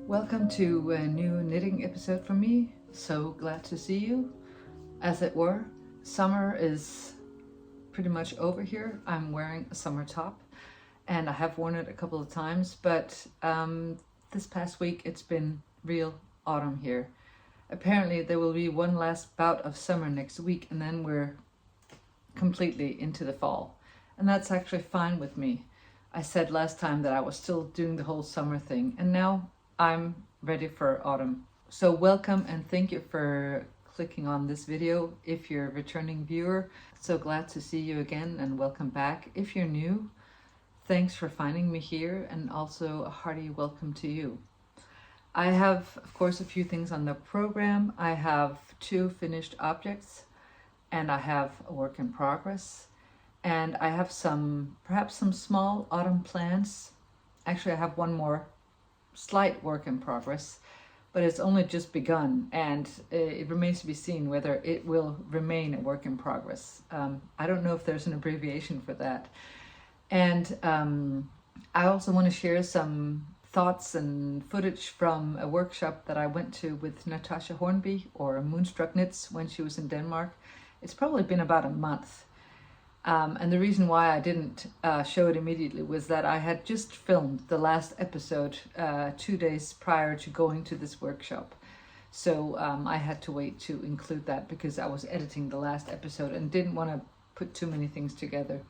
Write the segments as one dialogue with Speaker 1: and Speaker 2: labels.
Speaker 1: Welcome to a new knitting episode from me. So glad to see you. As it were, summer is pretty much over here. I'm wearing a summer top and I have worn it a couple of times, but this past week it's been real autumn here. Apparently there will be one last bout of summer next week and then we're completely into the fall. And that's actually fine with me. I said last time that I was still doing the whole summer thing, and now I'm ready for autumn. So welcome and thank you for clicking on this video. If you're a returning viewer, so glad to see you again and welcome back. If you're new, thanks for finding me here, and also a hearty welcome to you. I have, of course, a few things on the program. I have 2 finished objects and I have a work in progress. And I have perhaps some small autumn plans. Actually, I have one more slight work in progress, but it's only just begun, and it remains to be seen whether it will remain a work in progress. I don't know if there's an abbreviation for that. And I also want to share some thoughts and footage from a workshop that I went to with Natasja Hornby, or Moonstruck Knits, when she was in Denmark. It's probably been about a month. And the reason why I didn't show it immediately was that I had just filmed the last episode 2 days prior to going to this workshop. So I had to wait to include that because I was editing the last episode and didn't want to put too many things together.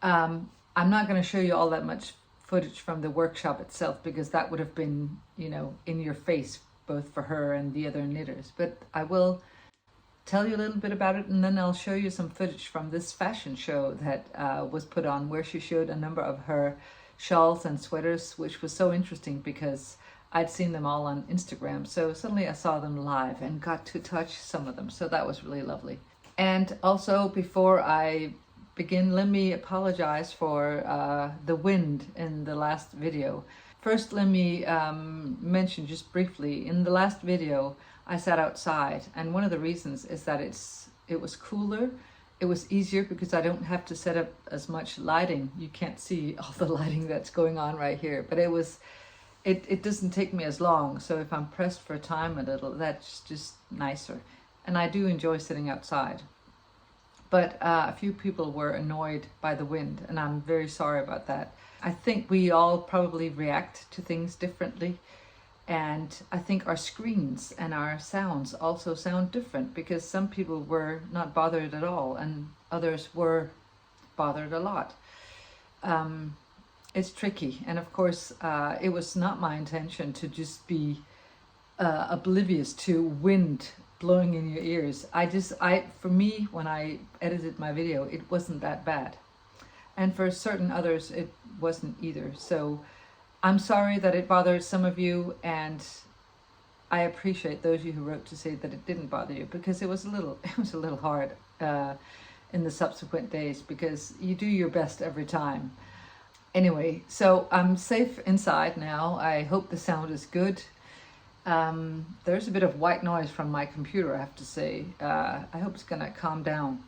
Speaker 1: I'm not going to show you all that much footage from the workshop itself because that would have been, in your face, both for her and the other knitters. But I will tell you a little bit about it, and then I'll show you some footage from this fashion show that was put on, where she showed a number of her shawls and sweaters, which was so interesting because I'd seen them all on Instagram. So suddenly I saw them live and got to touch some of them. So that was really lovely. And also, before I begin, let me apologize for the wind in the last video. First, let me mention just briefly, in the last video, I sat outside, and one of the reasons is that it was cooler. It was easier because I don't have to set up as much lighting. You can't see all the lighting that's going on right here, but it doesn't take me as long. So if I'm pressed for time a little, that's just nicer. And I do enjoy sitting outside. But a few people were annoyed by the wind, and I'm very sorry about that. I think we all probably react to things differently. And I think our screens and our sounds also sound different because some people were not bothered at all and others were bothered a lot. It's tricky. And of course, it was not my intention to just be oblivious to wind blowing in your ears. For me, when I edited my video, it wasn't that bad. And for certain others, it wasn't either. So I'm sorry that it bothered some of you, and I appreciate those of you who wrote to say that it didn't bother you, because it was a little hard in the subsequent days, because you do your best every time. Anyway, so I'm safe inside now. I hope the sound is good. There's a bit of white noise from my computer, I have to say. I hope it's gonna calm down.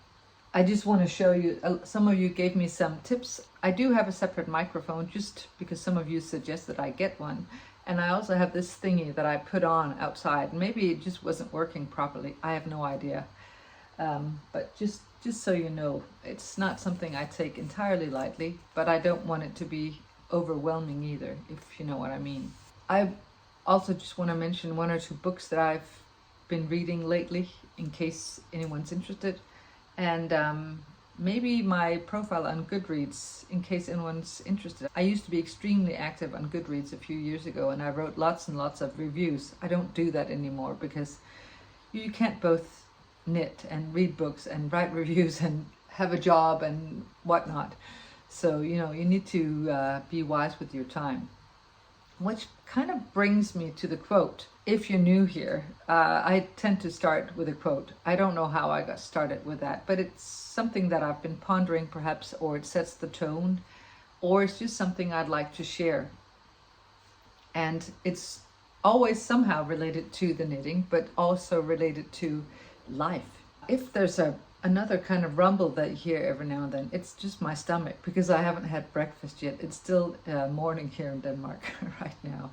Speaker 1: I just want to show you, some of you gave me some tips. I do have a separate microphone just because some of you suggested I get one. And I also have this thingy that I put on outside. Maybe it just wasn't working properly. I have no idea. But just so you know, it's not something I take entirely lightly, but I don't want it to be overwhelming either, if you know what I mean. I also just want to mention 1 or 2 books that I've been reading lately, in case anyone's interested. And maybe my profile on Goodreads, in case anyone's interested. I used to be extremely active on Goodreads a few years ago, and I wrote lots and lots of reviews. I don't do that anymore because you can't both knit and read books and write reviews and have a job and whatnot. So, you need to be wise with your time. Which kind of brings me to the quote. If you're new here, I tend to start with a quote. I don't know how I got started with that, but it's something that I've been pondering perhaps, or it sets the tone, or it's just something I'd like to share. And it's always somehow related to the knitting, but also related to life. If there's another kind of rumble that you hear every now and then, it's just my stomach, because I haven't had breakfast yet. It's still morning here in Denmark right now.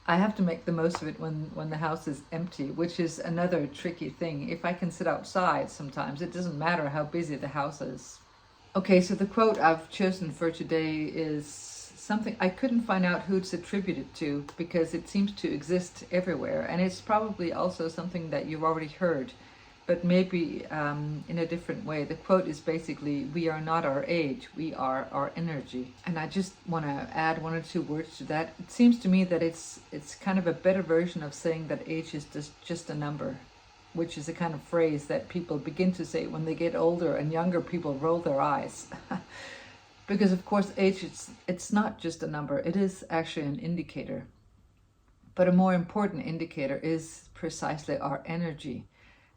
Speaker 1: I have to make the most of it when the house is empty, which is another tricky thing. If I can sit outside sometimes, it doesn't matter how busy the house is. Okay, so the quote I've chosen for today is something I couldn't find out who it's attributed to because it seems to exist everywhere, and it's probably also something that you've already heard, but maybe in a different way. The quote is basically, "We are not our age, we are our energy." And I just want to add one or two words to that. It seems to me that it's kind of a better version of saying that age is just a number, which is a kind of phrase that people begin to say when they get older, and younger people roll their eyes. Because of course age, it's not just a number, it is actually an indicator. But a more important indicator is precisely our energy.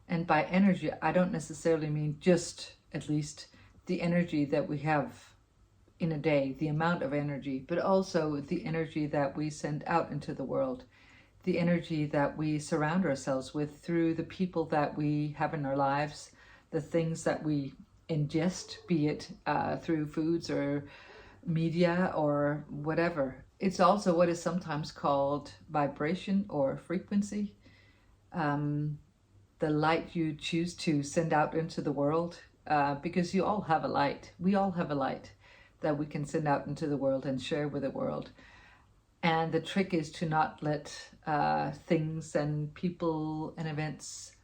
Speaker 1: And by energy, I don't necessarily mean just, at least, the energy that we have in a day, the amount of energy, but also the energy that we send out into the world, the energy that we surround ourselves with through the people that we have in our lives, the things that we ingest, be it through foods or media or whatever. It's also what is sometimes called vibration or frequency. The light you choose to send out into the world, because you all have a light. We all have a light that we can send out into the world and share with the world. And the trick is to not let things and people and events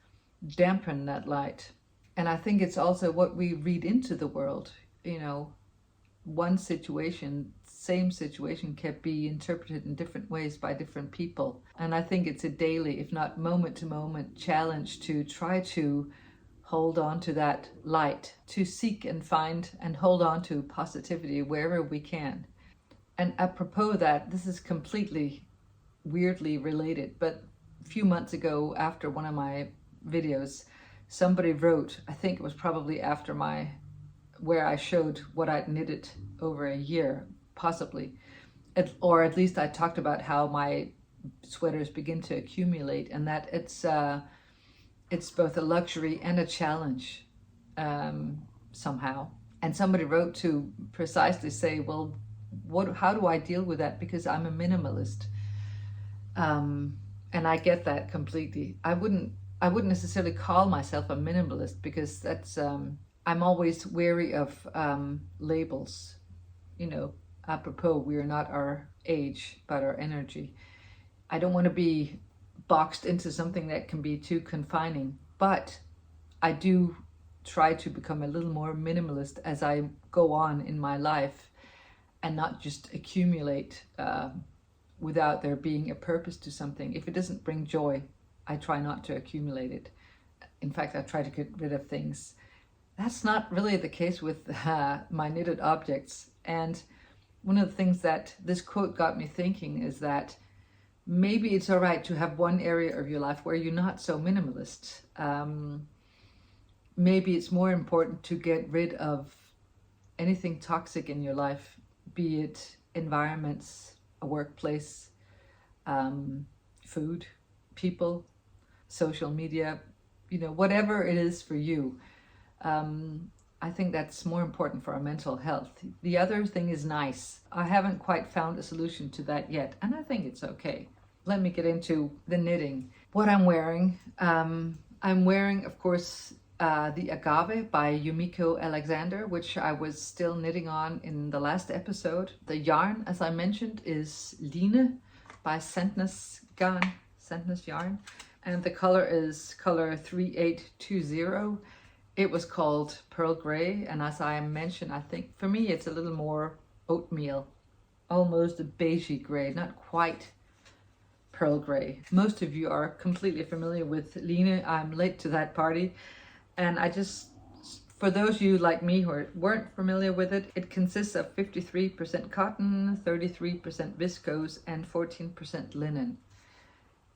Speaker 1: dampen that light. And I think it's also what we read into the world. You know, one situation, same situation, can be interpreted in different ways by different people. And I think it's a daily, if not moment to moment, challenge to try to hold on to that light, to seek and find and hold on to positivity wherever we can. And apropos that, this is completely weirdly related, but a few months ago, after one of my videos, somebody wrote, I think it was probably after where I showed what I'd knitted over a year, possibly, or at least I talked about how my sweaters begin to accumulate, and that it's both a luxury and a challenge somehow. And somebody wrote to precisely say, well, how do I deal with that? Because I'm a minimalist, and I get that completely. I wouldn't necessarily call myself a minimalist, because that's I'm always wary of labels. You know, apropos, we are not our age, but our energy. I don't want to be boxed into something that can be too confining, but I do try to become a little more minimalist as I go on in my life, and not just accumulate without there being a purpose to something. If it doesn't bring joy, I try not to accumulate it. In fact, I try to get rid of things. That's not really the case with my knitted objects. And one of the things that this quote got me thinking is that maybe it's all right to have one area of your life where you're not so minimalist. Maybe it's more important to get rid of anything toxic in your life, be it environments, a workplace, food, people, social media, you know, whatever it is for you. I think that's more important for our mental health. The other thing is nice. I haven't quite found a solution to that yet, and I think it's okay. Let me get into the knitting. What I'm wearing, of course, the Agave by Yumiko Alexander, which I was still knitting on in the last episode. The yarn, as I mentioned, is Lunae by Sentness Yarn, and the color is color 3820. It was called Pearl Grey, and as I mentioned, I think for me it's a little more oatmeal, almost a beigey gray, not quite pearl gray. Most of you are completely familiar with Lunae. I'm late to that party, and for those of you like me who weren't familiar with it, it consists of 53% cotton, 33% viscose, and 14% linen.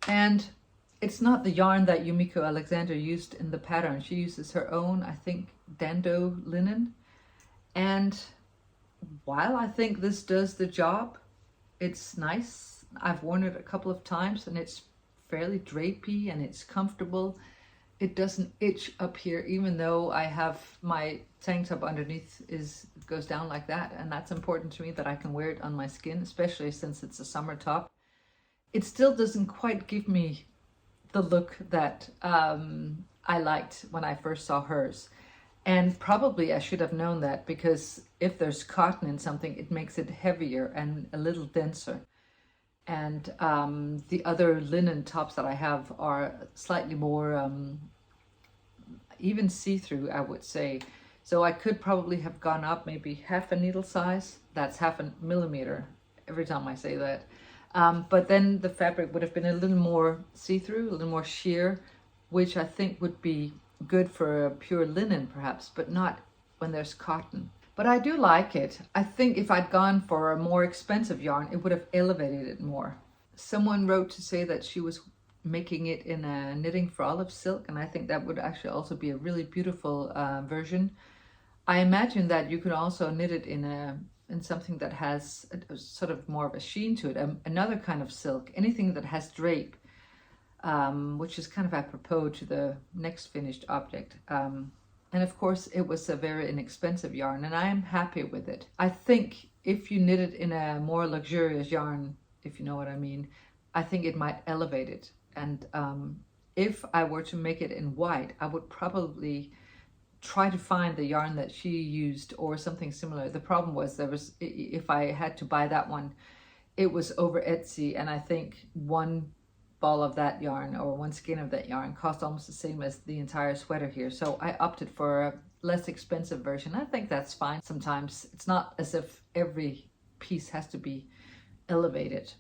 Speaker 1: And it's not the yarn that Yumiko Alexander used in the pattern. She uses her own, I think, Dando linen. And while I think this does the job, it's nice. I've worn it a couple of times, and it's fairly drapey and it's comfortable. It doesn't itch up here, even though I have my tank top underneath goes down like that, and that's important to me, that I can wear it on my skin, especially since it's a summer top. it still doesn't quite give me the look that I liked when I first saw hers. And probably I should have known that, because if there's cotton in something, it makes it heavier and a little denser. And the other linen tops that I have are slightly more even see-through, I would say. So I could probably have gone up maybe half a needle size. That's half a millimeter every time I say that. But then the fabric would have been a little more see-through, a little more sheer, which I think would be good for a pure linen perhaps, but not when there's cotton. But I do like it. I think if I'd gone for a more expensive yarn, it would have elevated it more. Someone wrote to say that she was making it in a knitting for olive silk, and I think that would actually also be a really beautiful version. I imagine that you could also knit it in something that has a sort of more of a sheen to it, another kind of silk, anything that has drape, which is kind of apropos to the next finished object. And of course, it was a very inexpensive yarn, and I am happy with it. I think if you knit it in a more luxurious yarn, if you know what I mean, I think it might elevate it. And if I were to make it in white, I would probably try to find the yarn that she used or something similar. The problem was if I had to buy that one, it was over Etsy, and I think one ball of that yarn or one skein of that yarn cost almost the same as the entire sweater here. So I opted for a less expensive version. I think that's fine. Sometimes it's not as if every piece has to be elevated.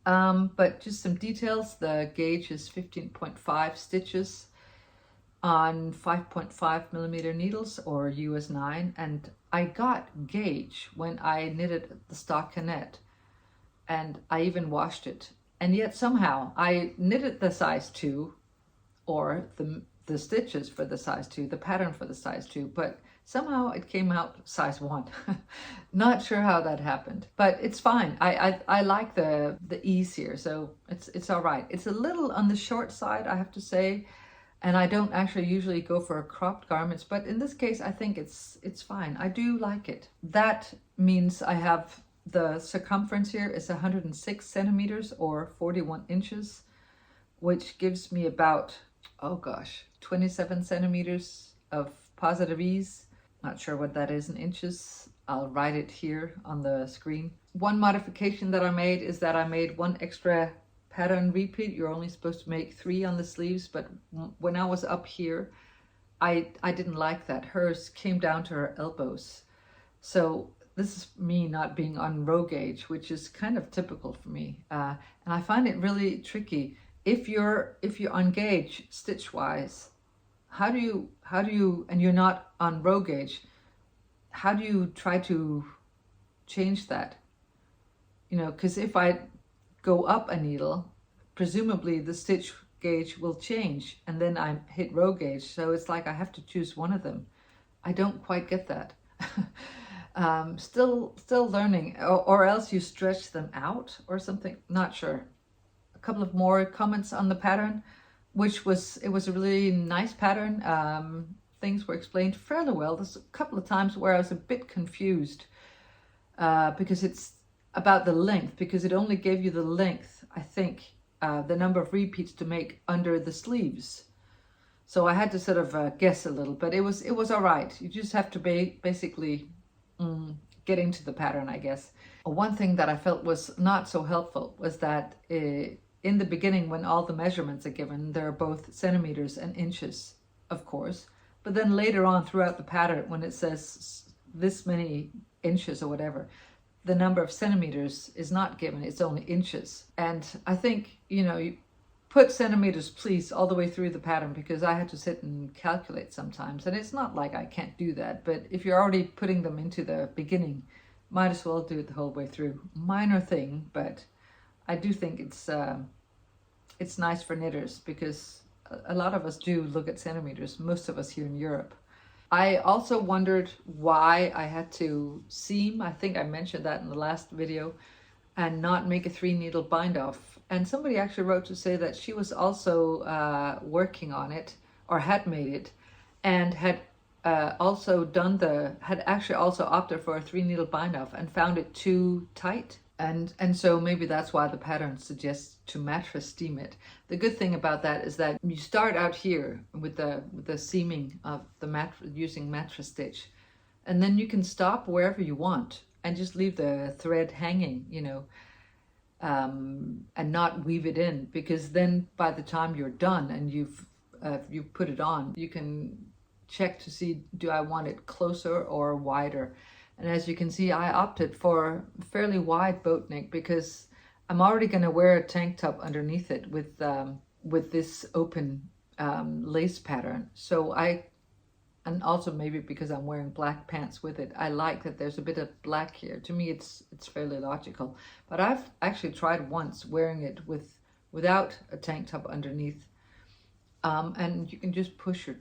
Speaker 1: But just some details. The gauge is 15.5 stitches on 5.5 millimeter needles, or US 9, and I got gauge when I knitted the stockinette, and I even washed it. And yet somehow I knitted the size 2, or the stitches for the size 2, the pattern for the size 2, but somehow it came out size 1. Not sure how that happened, but it's fine. I like the ease here, so it's all right. It's a little on the short side, I have to say, and I don't actually usually go for cropped garments, but in this case I think it's fine. I do like it. That means I have the circumference here is 106 centimeters or 41 inches, which gives me about, 27 centimeters of positive ease. Not sure what that is in inches. I'll write it here on the screen. One modification that I made is that I made one extra pattern repeat. You're only supposed to make 3 on the sleeves, but when I was up here, I didn't like that. Hers came down to her elbows. So this is me not being on row gauge, which is kind of typical for me. And I find it really tricky. If you're on gauge stitch wise, how do you, and you're not on row gauge, how do you try to change that? You know, because if I go up a needle, presumably the stitch gauge will change, and then I hit row gauge. So it's like I have to choose one of them. I don't quite get that. Still learning, or else you stretch them out or something, not sure. A couple of more comments on the pattern, it was a really nice pattern. Things were explained fairly well. There's a couple of times where I was a bit confused because it's about the length, because it only gave you the length, I think, the number of repeats to make under the sleeves. So I had to sort of guess a little, but it was all right. You just have to basically get into the pattern, I guess. One thing that I felt was not so helpful was that in the beginning, when all the measurements are given, they're both centimeters and inches, of course. But then later on throughout the pattern, when it says this many inches or whatever, the number of centimeters is not given, it's only inches. And I think, you put centimeters, please, all the way through the pattern, because I had to sit and calculate sometimes. And it's not like I can't do that, but if you're already putting them into the beginning, might as well do it the whole way through. Minor thing, but I do think it's nice for knitters, because a lot of us do look at centimeters, most of us here in Europe. I also wondered why I had to seam, I think I mentioned that in the last video, and not make a 3-needle bind off. And somebody actually wrote to say that she was also working on it, or had made it, and had also had actually also opted for a 3-needle bind off and found it too tight. And so maybe that's why the pattern suggests to mattress steam it. The good thing about that is that you start out here with the seaming of the mattress using mattress stitch, and then you can stop wherever you want and just leave the thread hanging, you know, and not weave it in, because then by the time you're done and you've put it on, you can check to see, do I want it closer or wider? And as you can see, I opted for a fairly wide boat neck because I'm already going to wear a tank top underneath it with this open lace pattern. So and also maybe because I'm wearing black pants with it, I like that there's a bit of black here. To me, it's fairly logical. But I've actually tried once wearing it without a tank top underneath, and you can just push your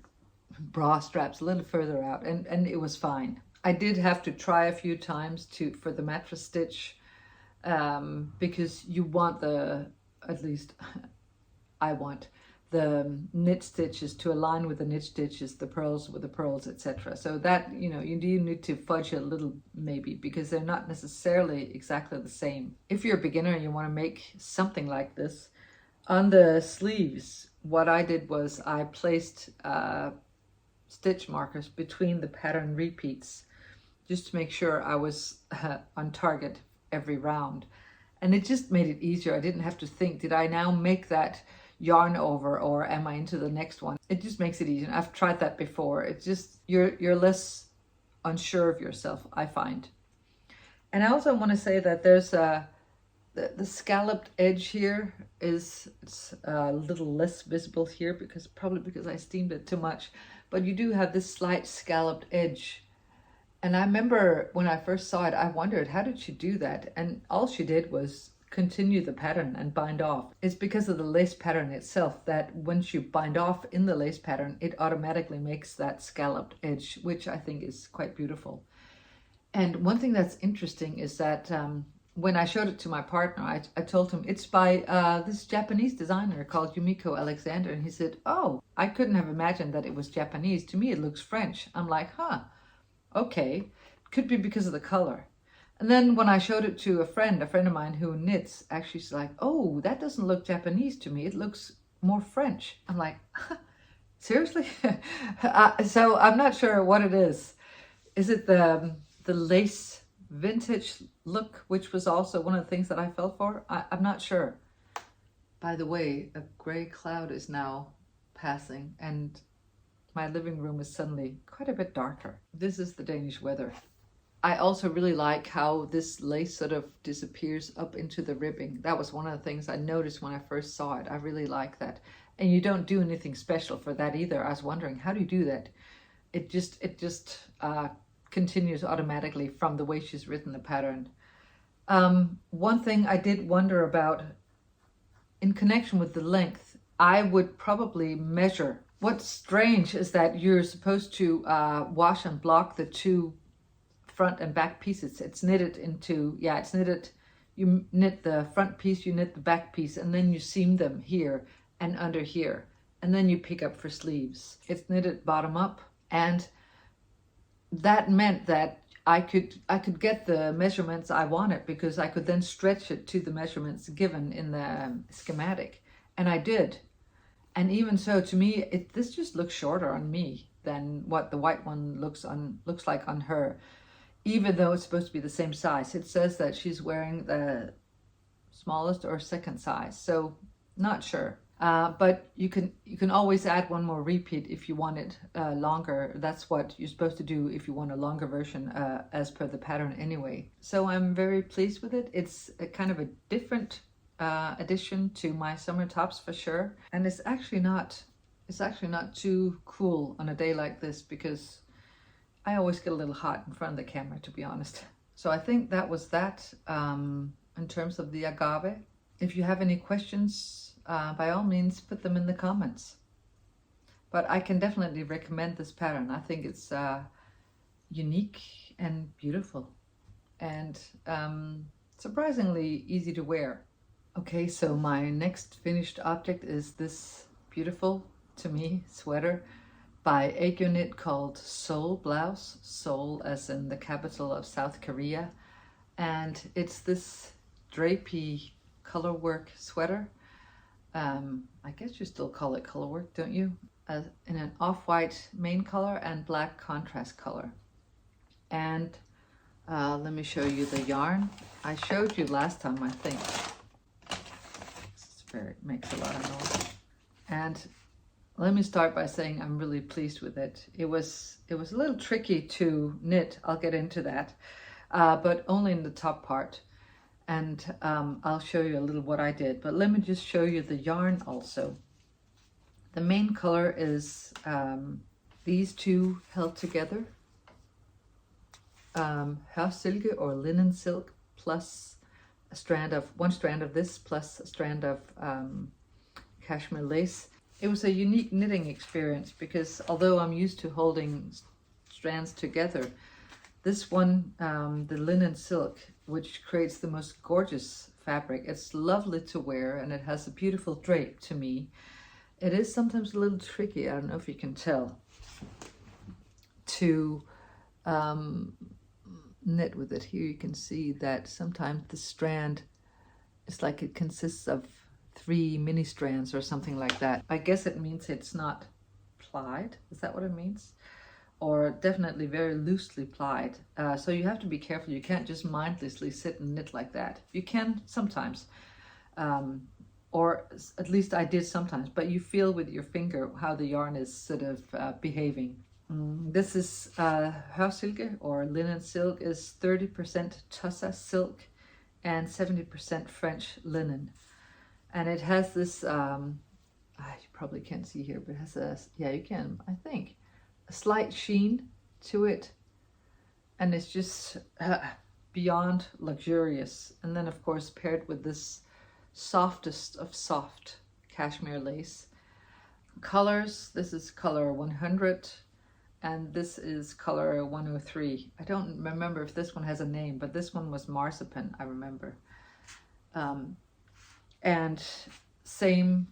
Speaker 1: bra straps a little further out, and it was fine. I did have to try a few times for the mattress stitch, because you want at least I want the knit stitches to align with the knit stitches, the purls with the purls, etc. So that, you know, you do need to fudge a little maybe, because they're not necessarily exactly the same. If you're a beginner and you want to make something like this, on the sleeves, what I did was I placed stitch markers between the pattern repeats just to make sure I was on target every round. And it just made it easier. I didn't have to think, did I now make that yarn over or am I into the next one? It just makes it easier. I've tried that before. It's just, you're less unsure of yourself, I find. And I also want to say that there's the scalloped edge here it's a little less visible here, probably because I steamed it too much, but you do have this slight scalloped edge. And I remember when I first saw it, I wondered, how did she do that? And all she did was continue the pattern and bind off. It's because of the lace pattern itself that once you bind off in the lace pattern, it automatically makes that scalloped edge, which I think is quite beautiful. And one thing that's interesting is that when I showed it to my partner, I told him it's by this Japanese designer called Yumiko Alexander. And he said, oh, I couldn't have imagined that it was Japanese. To me, it looks French. I'm like, huh, okay. Could be because of the color. And then when I showed it to a friend of mine who knits, actually she's like, oh, that doesn't look Japanese to me. It looks more French. I'm like, seriously? So I'm not sure what it is. Is it the lace vintage look, which was also one of the things that I fell for? I'm not sure. By the way, a gray cloud is now passing and my living room is suddenly quite a bit darker. This is the Danish weather. I also really like how this lace sort of disappears up into the ribbing. That was one of the things I noticed when I first saw it. I really like that. And you don't do anything special for that either. I was wondering, how do you do that? It just continues automatically from the way she's written the pattern. One thing I did wonder about in connection with the length, I would probably measure. What's strange is that you're supposed to wash and block the two front and back pieces. It's knitted into, it's knitted, you knit the front piece, you knit the back piece, and then you seam them here and under here, and then you pick up for sleeves. It's knitted bottom up, and that meant that I could get the measurements I wanted, because I could then stretch it to the measurements given in the schematic, and I did. And even so, to me, this just looks shorter on me than what the white one looks like on her. Even though it's supposed to be the same size. It says that she's wearing the smallest or second size, so not sure. But you can always add one more repeat if you want it longer. That's what you're supposed to do if you want a longer version as per the pattern anyway. So I'm very pleased with it. It's a kind of a different addition to my summer tops for sure. And it's actually not too cool on a day like this, because I always get a little hot in front of the camera, to be honest. So I think that was that in terms of the agave. If you have any questions, by all means, put them in the comments. But I can definitely recommend this pattern. I think it's unique and beautiful and surprisingly easy to wear. Okay, so my next finished object is this beautiful, to me, sweater by Agave Knit called Seoul Blouse. Seoul as in the capital of South Korea. And it's this drapey color work sweater. I guess you still call it color work, don't you? In an off-white main color and black contrast color. And let me show you the yarn. I showed you last time, I think. It makes a lot of noise. And let me start by saying I'm really pleased with it. It was a little tricky to knit. I'll get into that, but only in the top part. And I'll show you a little what I did. But let me just show you the yarn also. The main color is these two held together. Hørsilke or linen silk plus one strand of this plus a strand of cashmere lace. It was a unique knitting experience because although I'm used to holding strands together, this one, the linen silk, which creates the most gorgeous fabric, it's lovely to wear and it has a beautiful drape to me. It is sometimes a little tricky, I don't know if you can tell, to knit with it. Here you can see that sometimes the strand is like it consists of 3 mini strands or something like that. I guess it means it's not plied. Is that what it means? Or definitely very loosely plied. So you have to be careful. You can't just mindlessly sit and knit like that. You can sometimes, or at least I did sometimes, but you feel with your finger how the yarn is sort of behaving. This is hørsilke or linen silk, is 30% tussa silk and 70% French linen. And it has this, you probably can't see here, but it has a, yeah, you can, I think, a slight sheen to it. And it's just beyond luxurious. And then of course paired with this softest of soft cashmere lace. Colors, this is color 100. And this is color 103. I don't remember if this one has a name, but this one was marzipan, I remember. And same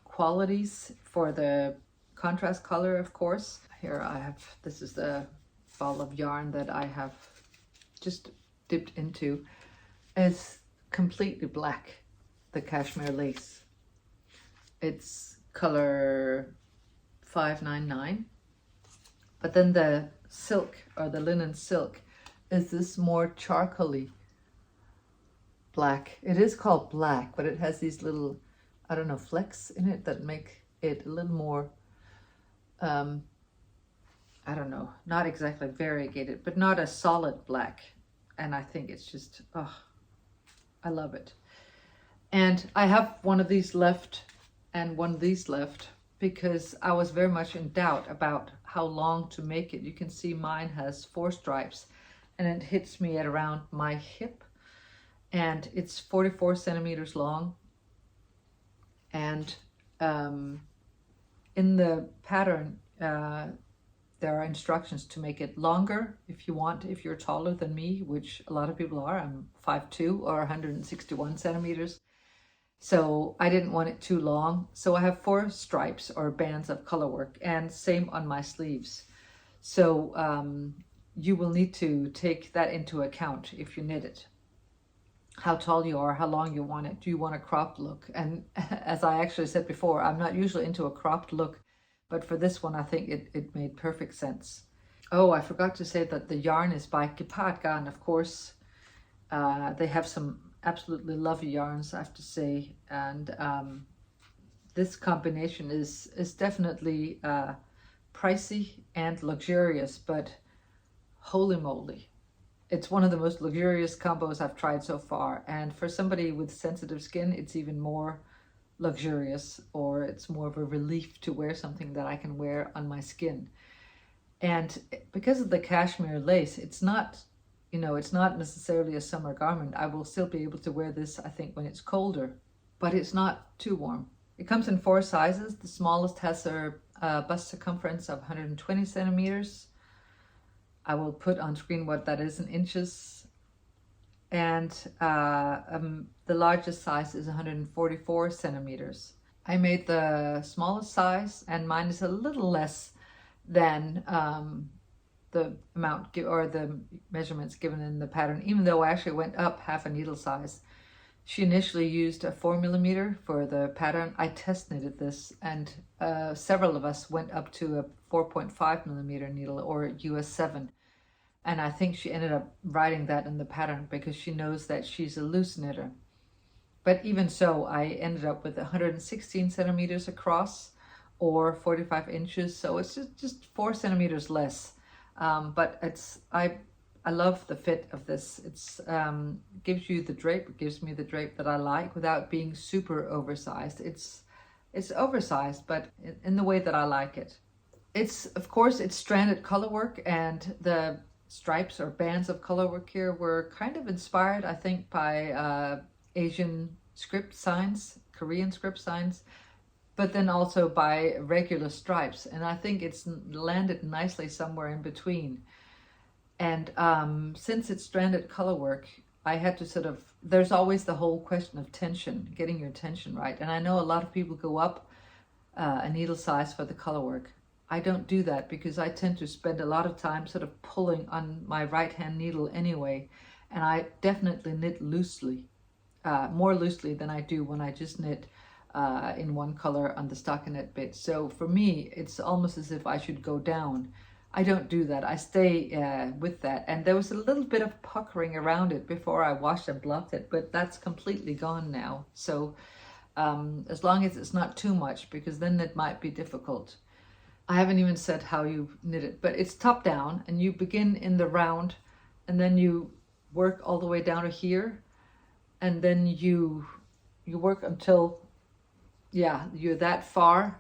Speaker 1: qualities for the contrast color, of course. Here I have, this is the ball of yarn that I have just dipped into. It's completely black, the cashmere lace. It's color 599. But then the silk or the linen silk is this more charcoaly black. It is called black, but it has these little, I don't know, flecks in it that make it a little more, I don't know, not exactly variegated, but not a solid black. And I think it's just, oh, I love it. And I have one of these left and one of these left because I was very much in doubt about how long to make it. You can see mine has 4 stripes and it hits me at around my hip, and it's 44 centimeters long. And in the pattern there are instructions to make it longer if you want, if you're taller than me, which a lot of people are. I'm 5'2" or 161 centimeters. So I didn't want it too long. So I have 4 stripes or bands of color work, and same on my sleeves. So you will need to take that into account if you knit it. How tall you are, how long you want it. Do you want a cropped look? And as I actually said before, I'm not usually into a cropped look, but for this one, I think it made perfect sense. Oh, I forgot to say that the yarn is by Gepard Garn, of course. They have some absolutely lovely yarns, I have to say, and this combination is definitely pricey and luxurious, but holy moly, it's one of the most luxurious combos I've tried so far. And for somebody with sensitive skin, it's even more luxurious, or it's more of a relief to wear something that I can wear on my skin. And because of the cashmere lace, it's not, you know, it's not necessarily a summer garment. I will still be able to wear this, I think, when it's colder, but it's not too warm. It comes in 4 sizes. The smallest has a bust circumference of 120 centimeters. I will put on screen what that is in inches. And the largest size is 144 centimeters. I made the smallest size, and mine is a little less than the amount or the measurements given in the pattern, even though I actually went up half a needle size. She initially used a 4mm for the pattern. I test knitted this, and several of us went up to a 4.5mm needle, or US 7. And I think she ended up writing that in the pattern because she knows that she's a loose knitter. But even so, I ended up with 116 centimeters across, or 45 inches. So it's just 4 centimeters less. But I love the fit of this. It's gives you the drape. It gives me the drape that I like without being super oversized. It's oversized, but in the way that I like it. Of course, it's stranded colorwork, and the stripes or bands of colorwork here were kind of inspired, I think, by Asian script signs, Korean script signs, but then also by regular stripes. And I think it's landed nicely somewhere in between. And since it's stranded colorwork, I had to there's always the whole question of tension, getting your tension right. And I know a lot of people go up a needle size for the colorwork. I don't do that because I tend to spend a lot of time sort of pulling on my right hand needle anyway. And I definitely knit loosely, more loosely than I do when I just knit in one color on the stockinette bit. So for me, it's almost as if I should go down. I don't do that. I stay with that. And there was a little bit of puckering around it before I washed and blocked it, but that's completely gone now. So as long as it's not too much, because then it might be difficult. I haven't even said how you knit it, but it's top down, and you begin in the round, and then you work all the way down to here, and then you work until, yeah, you're that far,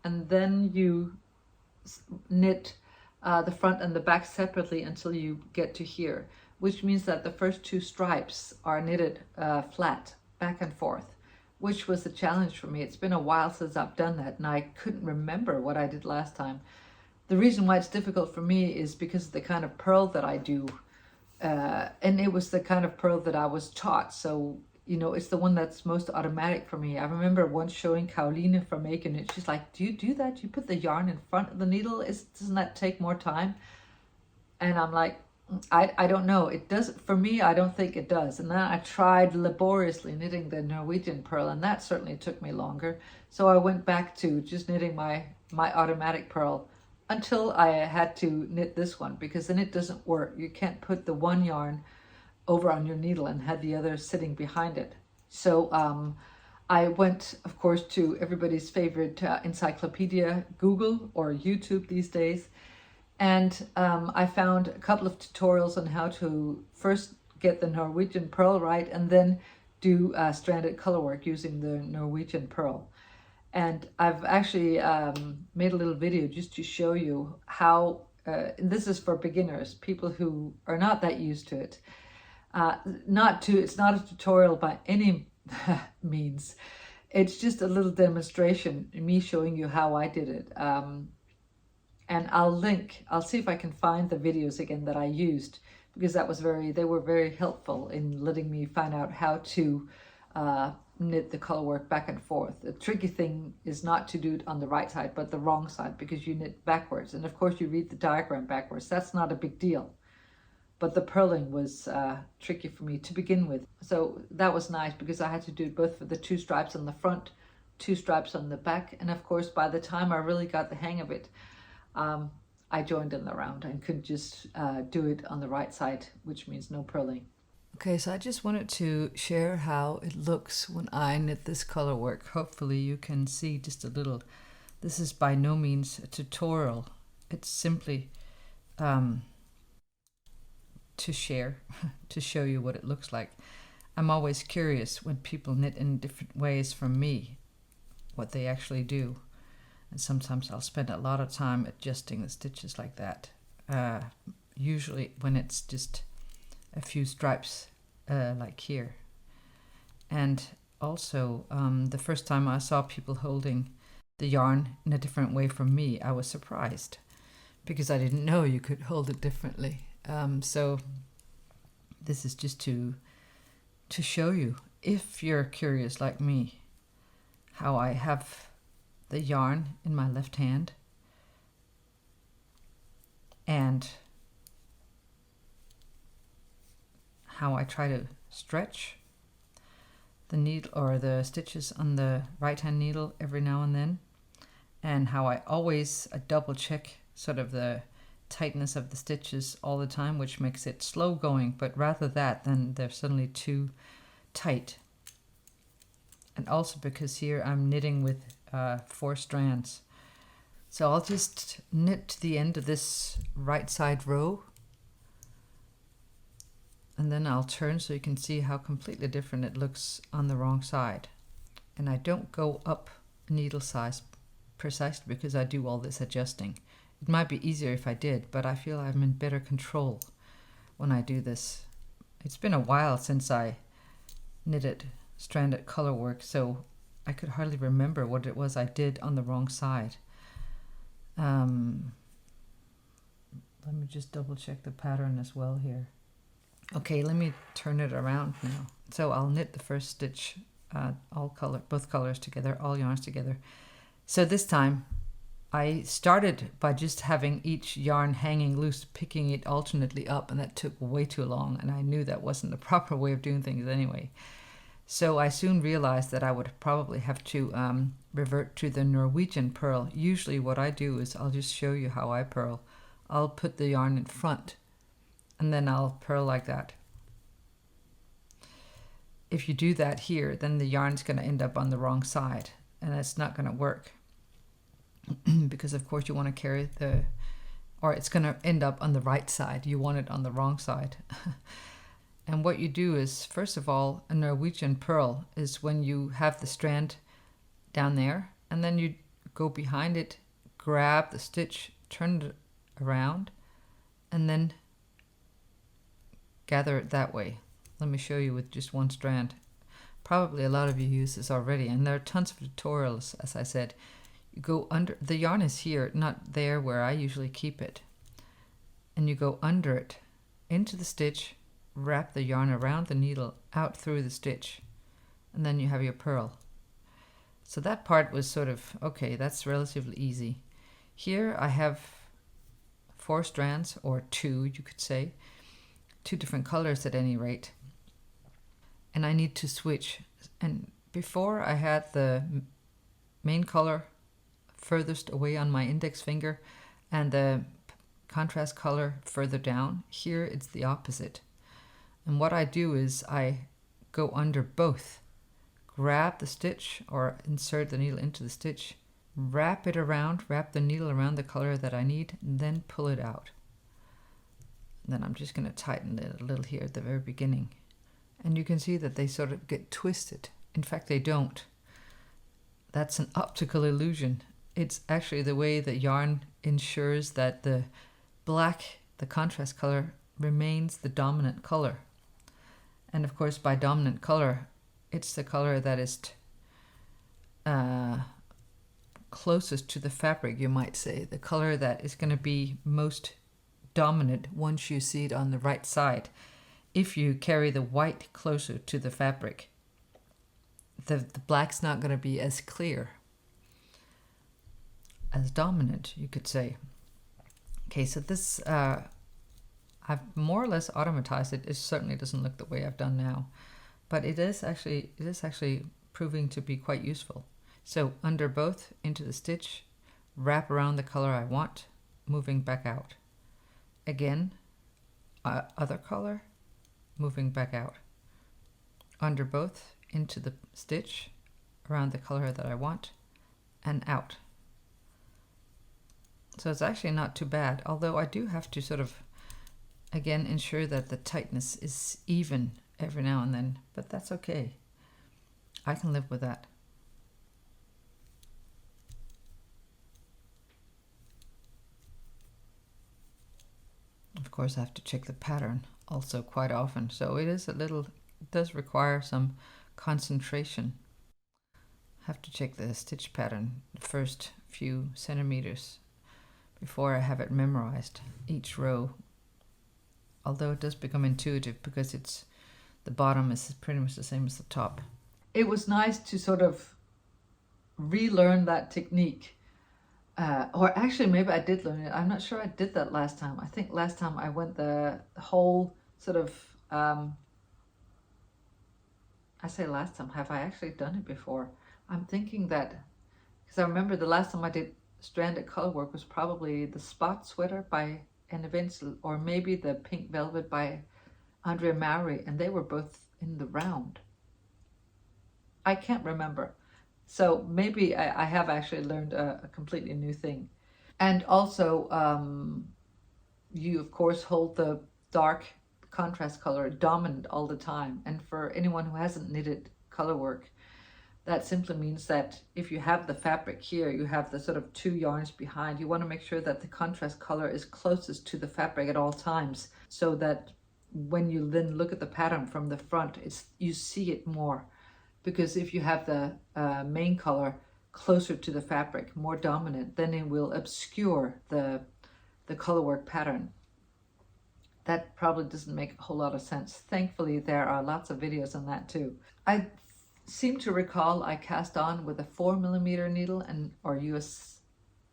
Speaker 1: and then you knit the front and the back separately until you get to here, which means that the first two stripes are knitted flat, back and forth, which was a challenge for me. It's been a while since I've done that, and I couldn't remember what I did last time. The reason why it's difficult for me is because of the kind of purl that I do, and it was the kind of purl that I was taught. So, you know, it's the one that's most automatic for me. I remember once showing Caroline from making it. She's like, do you do that? You put the yarn in front of the needle? Doesn't that take more time? And I'm like, I don't know. It does for me. I don't think it does. And then I tried laboriously knitting the Norwegian purl, and that certainly took me longer. So I went back to just knitting my automatic purl until I had to knit this one, because then it doesn't work. You can't put the one yarn over on your needle and had the other sitting behind it. So I went, of course, to everybody's favorite encyclopedia, Google, or YouTube these days. And I found a couple of tutorials on how to first get the Norwegian purl right, and then do stranded colorwork using the Norwegian purl. And I've actually made a little video just to show you how, this is for beginners, people who are not that used to it. It's not a tutorial by any means. It's just a little demonstration, me showing you how I did it. And I'll see if I can find the videos again that I used, because they were very helpful in letting me find out how to knit the colorwork back and forth. The tricky thing is not to do it on the right side, but the wrong side, because you knit backwards. And of course you read the diagram backwards. That's not a big deal. But the purling was tricky for me to begin with. So that was nice, because I had to do it both for the two stripes on the front, two stripes on the back. And of course, by the time I really got the hang of it, I joined in the round and could just do it on the right side, which means no purling. Okay, so I just wanted to share how it looks when I knit this color work. Hopefully you can see just a little. This is by no means a tutorial. It's simply to share, to show you what it looks like. I'm always curious when people knit in different ways from me, what they actually do. And sometimes I'll spend a lot of time adjusting the stitches like that. Usually when it's just a few stripes like here. And also the first time I saw people holding the yarn in a different way from me, I was surprised, because I didn't know you could hold it differently. So this is just to show you, if you're curious like me, how I have the yarn in my left hand and how I try to stretch the needle or the stitches on the right hand needle every now and then, and how I always double check sort of the tightness of the stitches all the time, which makes it slow going, but rather that than they're suddenly too tight. And also because here I'm knitting with 4 strands. So I'll just knit to the end of this right side row, and then I'll turn so you can see how completely different it looks on the wrong side. And I don't go up needle size precisely because I do all this adjusting. It might be easier if I did, but I feel I'm in better control when I do this. It's been a while since I knitted stranded color work, so I could hardly remember what it was I did on the wrong side. Let me just double check the pattern as well here. Okay, let me turn it around now. So I'll knit the first stitch, both colors together, all yarns together. So this time I started by just having each yarn hanging loose, picking it alternately up, and that took way too long, and I knew that wasn't the proper way of doing things anyway. So I soon realized that I would probably have to revert to the Norwegian purl. Usually what I do is I'll just show you how I purl. I'll put the yarn in front and then I'll purl like that. If you do that here, then the yarn's going to end up on the wrong side, and it's not going to work because of course you want to carry or it's going to end up on the right side. You want it on the wrong side. And what you do is, first of all, a Norwegian purl is when you have the strand down there and then you go behind it, grab the stitch, turn it around, and then gather it that way. Let me show you with just one strand. Probably a lot of you use this already, and there are tons of tutorials, as I said. You go under, the yarn is here, not there where I usually keep it. And you go under it, into the stitch, wrap the yarn around the needle, out through the stitch, and then you have your purl. So that part was sort of, okay, that's relatively easy. Here I have 4 strands, or 2 you could say, 2 different colors at any rate. And I need to switch. And before I had the main color furthest away on my index finger and the contrast color further down. Here it's the opposite. And what I do is I go under both, grab the stitch or insert the needle into the stitch, wrap the needle around the color that I need, and then pull it out. And then I'm just going to tighten it a little here at the very beginning. And you can see that they sort of get twisted. In fact, they don't. That's an optical illusion. It's actually the way the yarn ensures that the black, the contrast color, remains the dominant color. And of course, by dominant color, it's the color that is closest to the fabric, you might say. The color that is going to be most dominant once you see it on the right side. If you carry the white closer to the fabric, the black's not going to be as clear, as dominant, you could say. Okay, so this, I've more or less automatized it. It certainly doesn't look the way I've done now, but it is actually proving to be quite useful. So under both, into the stitch, wrap around the color I want, moving back out. Again, other color, moving back out. Under both, into the stitch, around the color that I want, and out. So it's actually not too bad, although I do have to sort of, again, ensure that the tightness is even every now and then, but that's okay. I can live with that. Of course, I have to check the pattern also quite often, so it does require some concentration. I have to check the stitch pattern the first few centimeters before I have it memorized, each row. Although it does become intuitive because the bottom is pretty much the same as the top. It was nice to sort of relearn that technique. Or actually, maybe I did learn it. I'm not sure I did that last time. I think last time I went the whole sort of I say last time, have I actually done it before? I'm thinking that, because I remember the last time I did stranded color work was probably the Spot Sweater by Anne Vincel, or maybe the Pink Velvet by Andrea Maury, and they were both in the round. I can't remember. So maybe I have actually learned a completely new thing. And also, you of course hold the dark contrast color dominant all the time. And for anyone who hasn't knitted color work, that simply means that if you have the fabric here, you have the sort of two yarns behind, you want to make sure that the contrast color is closest to the fabric at all times, so that when you then look at the pattern from the front, you see it more. Because if you have the main color closer to the fabric, more dominant, then it will obscure the colorwork pattern. That probably doesn't make a whole lot of sense. Thankfully, there are lots of videos on that too. I seem to recall I cast on with a 4mm needle or US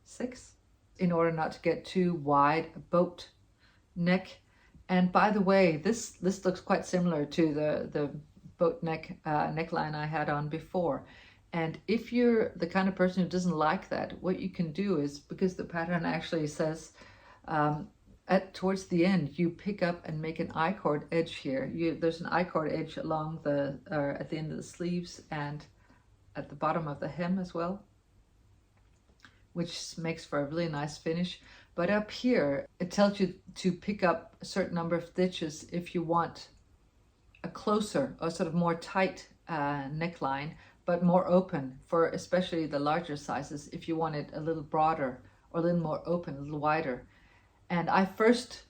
Speaker 1: 6 in order not to get too wide a boat neck. And by the way, this looks quite similar to the boat neck neckline I had on before. And if you're the kind of person who doesn't like that, what you can do is, because the pattern actually says towards the end, you pick up and make an I-cord edge here. There's an I-cord edge along at the end of the sleeves and at the bottom of the hem as well, which makes for a really nice finish. But up here, it tells you to pick up a certain number of stitches if you want a closer or sort of more tight neckline, but more open for especially the larger sizes if you want it a little broader or a little more open, a little wider. And I first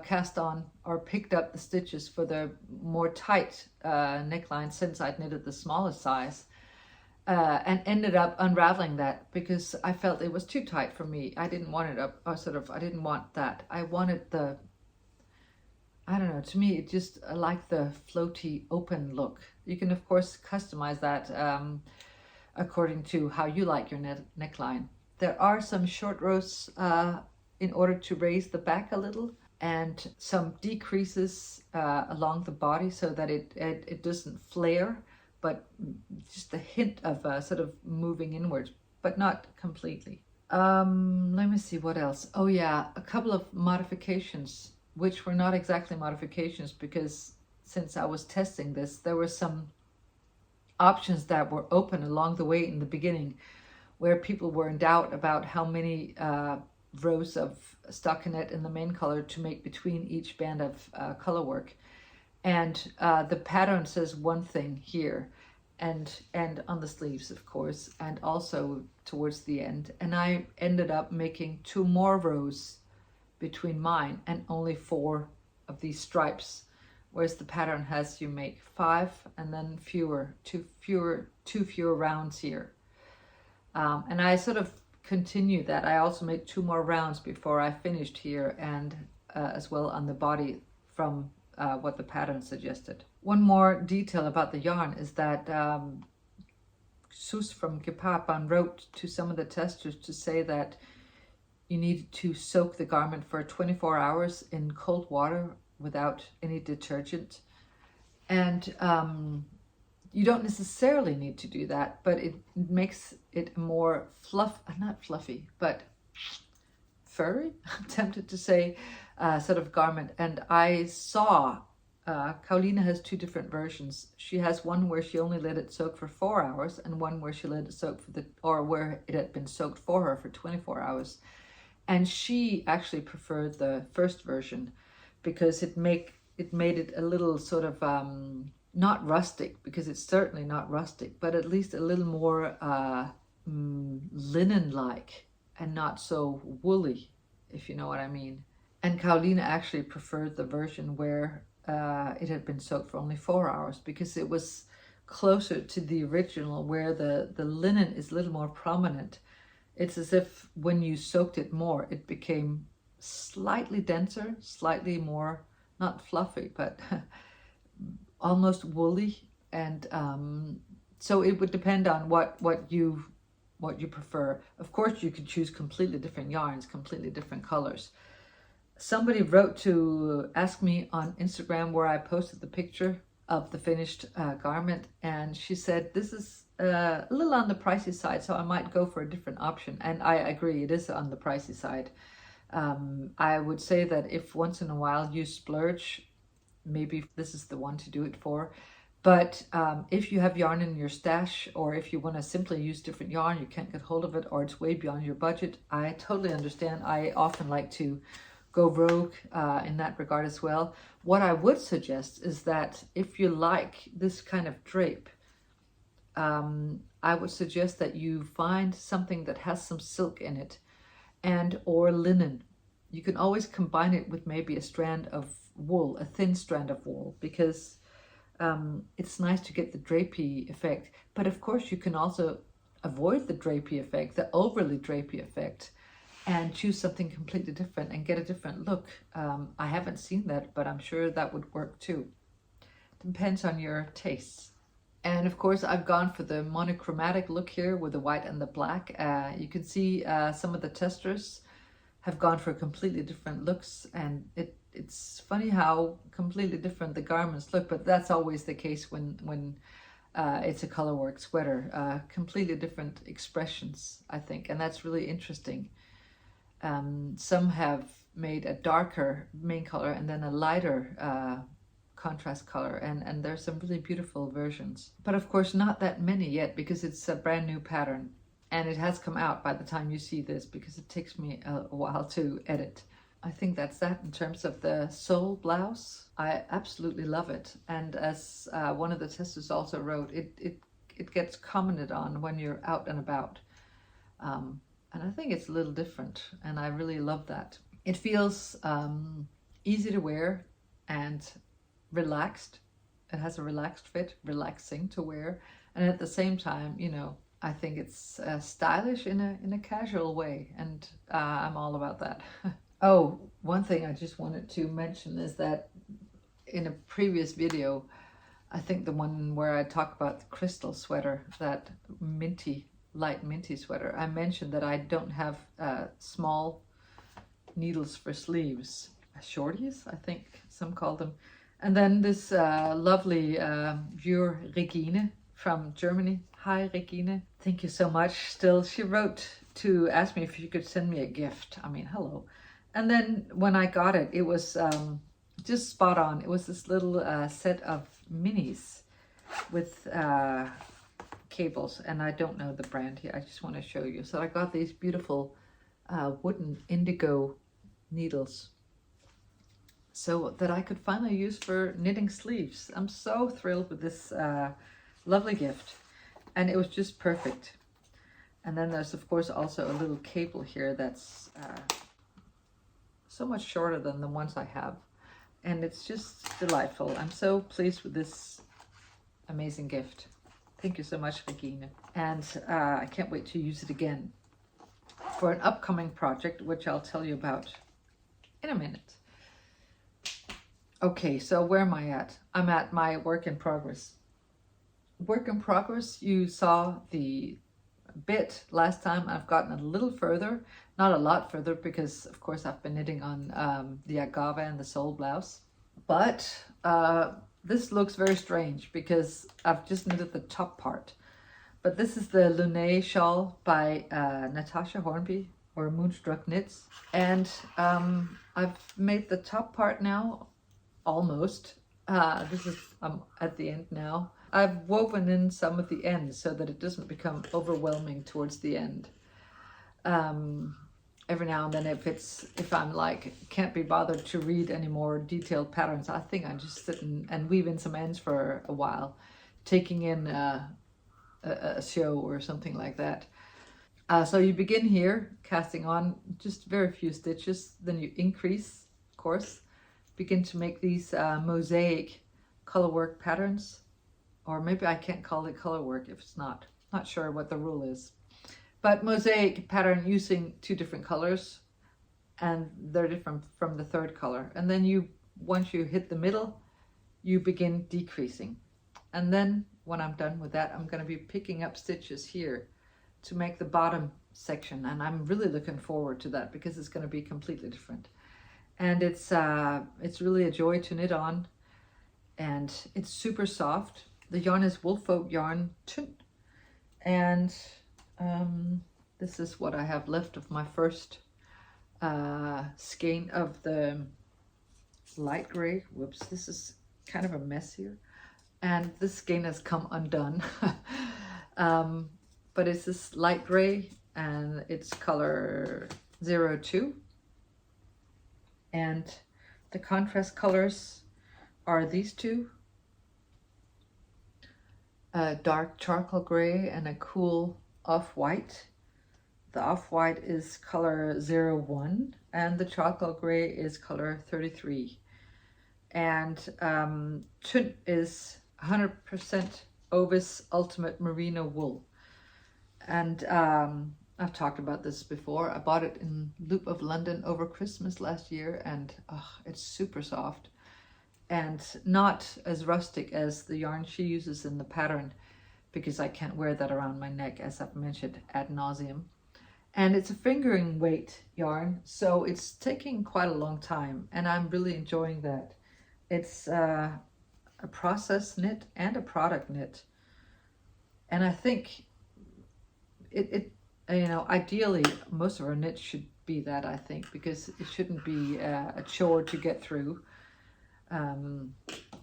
Speaker 1: cast on or picked up the stitches for the more tight neckline, since I'd knitted the smallest size, and ended up unraveling that because I felt it was too tight for me. I didn't want it up, or sort of, I didn't want that. I wanted I don't know, to me, it just, I like the floaty open look. You can of course customize that according to how you like your neckline. There are some short rows in order to raise the back a little, and some decreases along the body so that it doesn't flare, but just a hint of sort of moving inwards, but not completely. Let me see what else. Oh yeah, a couple of modifications, which were not exactly modifications, because since I was testing this, there were some options that were open along the way in the beginning, where people were in doubt about how many rows of stockinette in the main color to make between each band of color work. And the pattern says one thing here, and on the sleeves of course, and also towards the end. And I ended up making 2 more rows between mine and only 4 of these stripes, whereas the pattern has you make 5 and then two fewer rounds here. And I sort of continue that. I also made 2 more rounds before I finished here, and as well on the body from what the pattern suggested. One more detail about the yarn is that Sus from Gepapan wrote to some of the testers to say that you needed to soak the garment for 24 hours in cold water without any detergent. And you don't necessarily need to do that, but it makes it more not fluffy, but furry, I'm tempted to say, sort of garment. And I saw Kaolina has 2 different versions. She has one where she only let it soak for 4 hours, and one where she let it soak where it had been soaked for her for 24 hours. And she actually preferred the first version because it made it a little sort of not rustic, because it's certainly not rustic, but at least a little more linen-like and not so woolly, if you know what I mean. And Kaolina actually preferred the version where it had been soaked for only 4 hours, because it was closer to the original, where the linen is a little more prominent. It's as if when you soaked it more, it became slightly denser, slightly more, not fluffy, but almost woolly. And so it would depend on what you prefer. Of course, you could choose completely different yarns, completely different colors. Somebody wrote to ask me on Instagram, where I posted the picture of the finished garment, and she said this is a little on the pricey side, so I might go for a different option. And I agree, it is on the pricey side. I would say that if once in a while you splurge, maybe this is the one to do it for. But if you have yarn in your stash, or if you want to simply use different yarn, you can't get hold of it, or it's way beyond your budget, I totally understand. I often like to go rogue in that regard as well. What I would suggest is that if you like this kind of drape, I would suggest that you find something that has some silk in it, and or linen. You can always combine it with maybe a strand of wool, a thin strand of wool, because it's nice to get the drapey effect. But of course you can also avoid the drapey effect, the overly drapey effect, and choose something completely different and get a different look. I haven't seen that, but I'm sure that would work too. Depends on your tastes. And of course I've gone for the monochromatic look here with the white and the black. You can see some of the testers have gone for completely different looks, and it's funny how completely different the garments look, but that's always the case when it's a colorwork sweater. Completely different expressions, I think, and that's really interesting. Some have made a darker main color and then a lighter contrast color, and there's some really beautiful versions. But of course not that many yet, because it's a brand new pattern, and it has come out by the time you see this, because it takes me a while to edit. I think that's that in terms of the Seoul Blouse. I absolutely love it, and as one of the testers also wrote, it gets commented on when you're out and about, and I think it's a little different, and I really love that. It feels easy to wear and relaxed. It has a relaxed fit, relaxing to wear, and at the same time, you know, I think it's stylish in a casual way, and I'm all about that. Oh, one thing I just wanted to mention is that in a previous video, I think the one where I talk about the crystal sweater, that minty, light minty sweater, I mentioned that I don't have small needles for sleeves, shorties, I think some call them. And then this lovely viewer Regine from Germany. Hi Regine, thank you so much. Still, she wrote to ask me if she could send me a gift. I mean, hello. And then when I got it, it was just spot on. It was this little set of minis with cables, and I don't know the brand here. I just want to show you. So I got these beautiful wooden indigo needles, so that I could finally use for knitting sleeves. I'm so thrilled with this lovely gift, and it was just perfect. And then there's of course also a little cable here that's so much shorter than the ones I have, and it's just delightful. I'm so pleased with this amazing gift. Thank you so much, Regine, and I can't wait to use it again for an upcoming project, which I'll tell you about in a minute. Okay, so where am I at? I'm at my work in progress. Work in progress, you saw the bit last time. I've gotten a little further, not a lot further, because of course I've been knitting on the Agave and the Seoul Blouse. But this looks very strange because I've just knitted the top part. But this is the Lunae Shawl by Natasja Hornby, or Moonstruck Knits. And I've made the top part now, almost. This is at the end now. I've woven in some of the ends so that it doesn't become overwhelming towards the end. Every now and then, if I'm like can't be bothered to read any more detailed patterns, I think I just sit and weave in some ends for a while, taking in a show or something like that. So you begin here, casting on just very few stitches, then you increase, of course, begin to make these mosaic colorwork patterns. Or maybe I can't call it colorwork if it's not sure what the rule is. But mosaic pattern using two different colors, and they're different from the third color. And then once you hit the middle, you begin decreasing. And then when I'm done with that, I'm going to be picking up stitches here to make the bottom section. And I'm really looking forward to that because it's going to be completely different. And it's really a joy to knit on. and it's super soft. The yarn is Woolfolk yarn Tun, and this is what I have left of my first skein of the light gray. Whoops, this is kind of a mess here, and this skein has come undone. But it's this light gray, and it's color 02, and the contrast colors are these two, a dark charcoal gray and a cool off-white. The off-white is color 01, and the charcoal gray is color 33. And Tun is 100% Ovis Ultimate Merino wool. And I've talked about this before. I bought it in Loop of London over Christmas last year, and it's super soft and not as rustic as the yarn she uses in the pattern, because I can't wear that around my neck, as I've mentioned ad nauseum. And it's a fingering weight yarn, so it's taking quite a long time, and I'm really enjoying that. It's a process knit and a product knit, and I think it you know, ideally most of our knits should be that, I think, because it shouldn't be a chore to get through.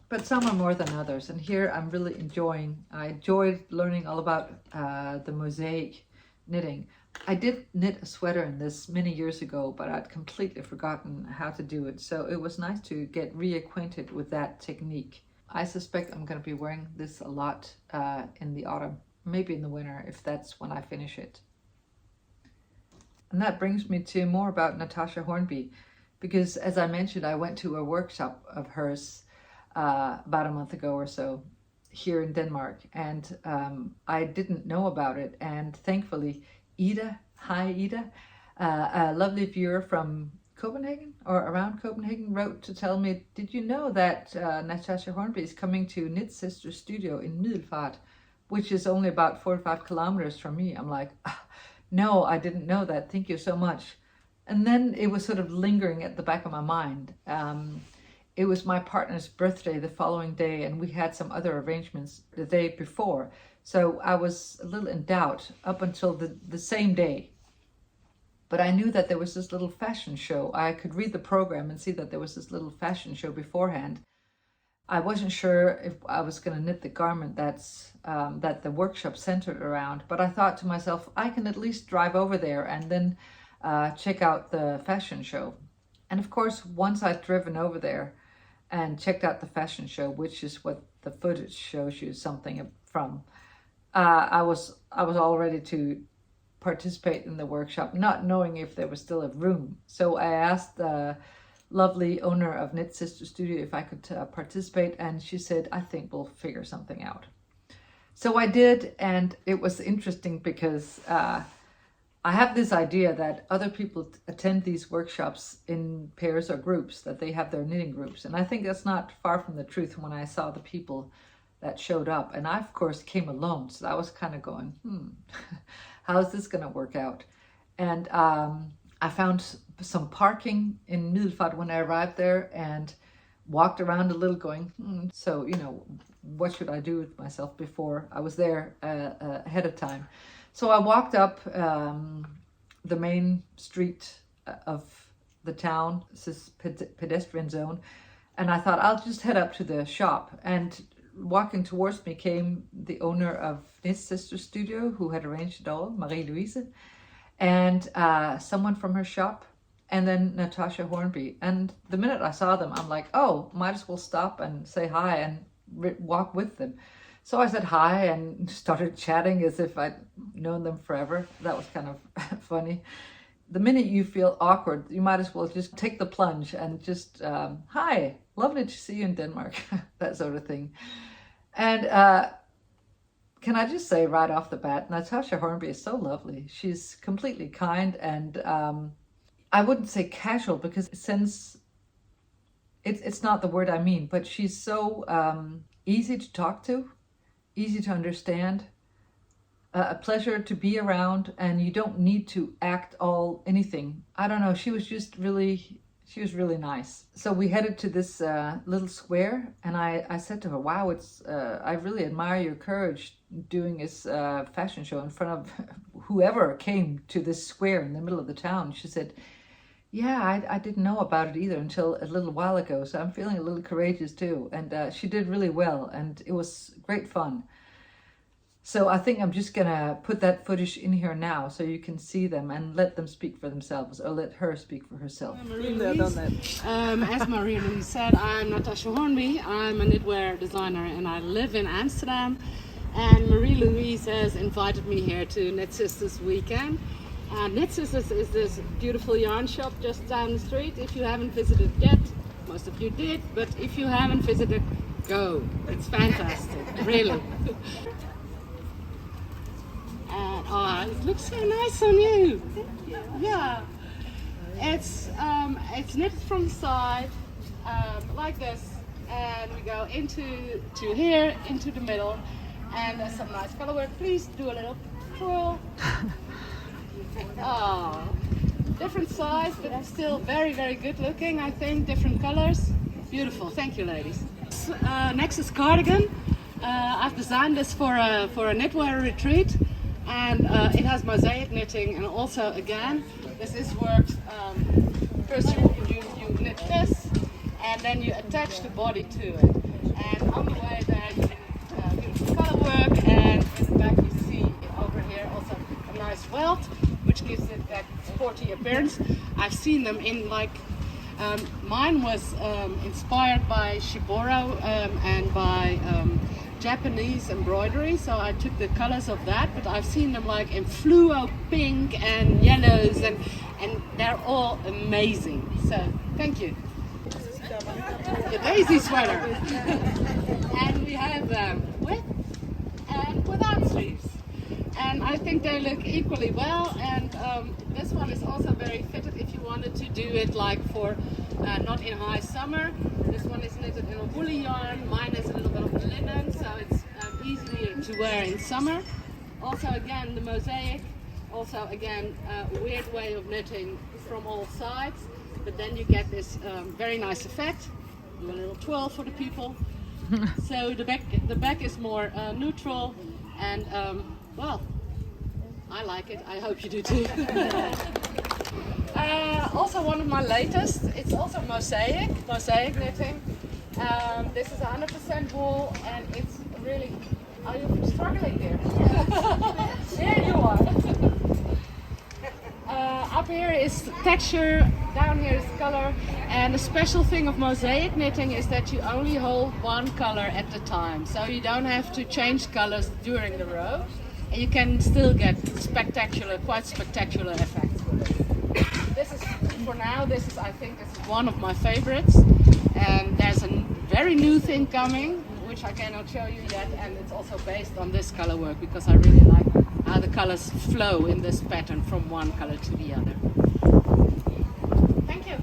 Speaker 1: But some are more than others, and here I'm really enjoying. I enjoyed learning all about the mosaic knitting. I did knit a sweater in this many years ago, but I'd completely forgotten how to do it, so it was nice to get reacquainted with that technique. I suspect I'm going to be wearing this a lot in the autumn, maybe in the winter, if that's when I finish it. And that brings me to more about Natasja Hornby, because as I mentioned, I went to a workshop of hers about a month ago or so here in Denmark, and I didn't know about it, and thankfully Ida, hi Ida, a lovely viewer from Copenhagen or around Copenhagen, wrote to tell me, did you know that Natasja Hornby is coming to Knit Sister Studio in Middelfart, which is only about 45 kilometers from me? I'm like, no, I didn't know that, thank you so much. And then it was sort of lingering at the back of my mind. It was my partner's birthday the following day, and we had some other arrangements the day before. So I was a little in doubt up until the same day. But I knew that there was this little fashion show. I could read the program and see that there was this little fashion show beforehand. I wasn't sure if I was going to knit the garment that the workshop centered around, but I thought to myself, I can at least drive over there and then check out the fashion show. And of course, once I'd driven over there and checked out the fashion show, which is what the footage shows you something from, I was all ready to participate in the workshop, not knowing if there was still a room. So I asked the lovely owner of Knit Sister Studio if I could participate, and she said, I think we'll figure something out. So I did, and it was interesting because I have this idea that other people attend these workshops in pairs or groups, that they have their knitting groups. And I think that's not far from the truth when I saw the people that showed up. And I, of course, came alone. So I was kind of going, how is this going to work out? And I found some parking in Middelfart when I arrived there and walked around a little going, so, you know, what should I do with myself before I was there ahead of time? So I walked up the main street of the town, this pedestrian zone, and I thought I'll just head up to the shop. And walking towards me came the owner of Knit Sister Studio, who had arranged it all, Marie-Louise, and someone from her shop, and then Natasja Hornby. And the minute I saw them, I'm like, oh, might as well stop and say hi and walk with them. So I said hi and started chatting as if I'd known them forever. That was kind of funny. The minute you feel awkward, you might as well just take the plunge and just, hi, lovely to see you in Denmark, that sort of thing. And can I just say right off the bat, Natasja Hornby is so lovely. She's completely kind, and I wouldn't say casual, because since it's not the word I mean, but she's so easy to talk to, easy to understand, a pleasure to be around, and you don't need to act anything. I don't know, she was just really, She was really nice. So we headed to this little square, and I said to her, wow, I really admire your courage doing this fashion show in front of whoever came to this square in the middle of the town. She said, yeah, I didn't know about it either until a little while ago, so I'm feeling a little courageous too. And she did really well, and it was great fun. So I think I'm just gonna put that footage in here now so you can see them and let them speak for themselves, or let her speak for herself.
Speaker 2: As Marie-Louise said, I'm Natasja Hornby. I'm a knitwear designer and I live in Amsterdam. And Marie-Louise has invited me here to Knit Sisters weekend. Knit Sisters is this beautiful yarn shop just down the street. If you haven't visited yet, most of you did, but if you haven't visited, go. It's fantastic, really. And oh, it looks so nice on you. Yeah, it's knitted from the side like this, and we go into here, into the middle, and there's some nice color work. Please do a little twirl. Oh, different size, but still very, very good looking. I think different colors. Beautiful. Thank you, ladies. Next is cardigan. I've designed this for a knitwear retreat. And it has mosaic knitting, and also again, this is worked, first you knit this, and then you attach the body to it. And on the way there you beautiful color work, and in the back you see over here also a nice welt, which gives it that sporty appearance. I've seen them in mine was inspired by Shiboro and by Japanese embroidery, so I took the colors of that, but I've seen them like in fluo pink and yellows, and they're all amazing. So thank you. The daisy sweater. And we have them with and without sleeves, and I think they look equally well. And this one is also very fitted if you wanted to do it like for not in high summer. This one is knitted in a woolly yarn. Mine is a little bit of linen, so it's easy to wear in summer. Also, again, the mosaic. Also, again, a weird way of knitting from all sides. But then you get this very nice effect. Do a little twirl for the people. So the back is more neutral, and well, I like it. I hope you do too. Also one of my latest, it's also mosaic knitting. This is 100% wool, and it's really, are you struggling here? Here you are. Up here is texture, down here is color, and the special thing of mosaic knitting is that you only hold one color at a time, so you don't have to change colors during the row, and you can still get quite spectacular effects with it. This is, for now, I think this is one of my favorites, and there's a very new thing coming, which I cannot show you yet, and it's also based on this color work, because I really like how the colors flow in this pattern from one color to the other. Thank you.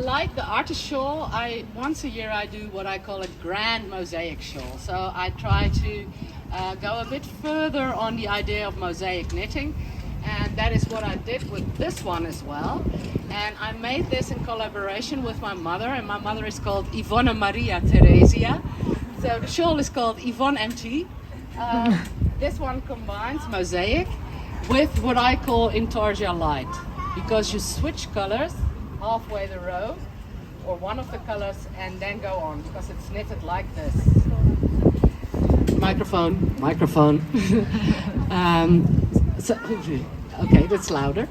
Speaker 2: Like the artist shawl, once a year I do what I call a grand mosaic shawl. So I try to go a bit further on the idea of mosaic knitting, and that is what I did with this one as well. And I made this in collaboration with my mother, and my mother is called Yvonne Maria Theresia. So the shawl is called Yvonne MT. This one combines mosaic with what I call intarsia light, because you switch colors halfway the row, or one of the colors, and then go on, because it's knitted like this. Microphone. Okay, that's louder.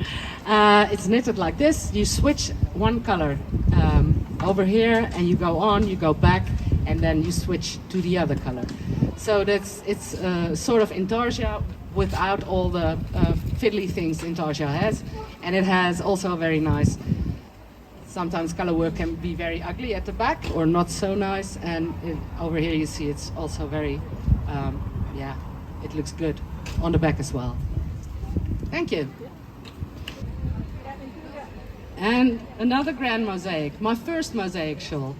Speaker 2: It's knitted like this. You switch one color over here, and you go on, you go back, and then you switch to the other color. So it's sort of intarsia without all the fiddly things intarsia has, and it has also a very nice. Sometimes color work can be very ugly at the back, or not so nice, and over here you see it's also very, yeah, it looks good on the back as well. Thank you. And another grand mosaic, my first mosaic shawl.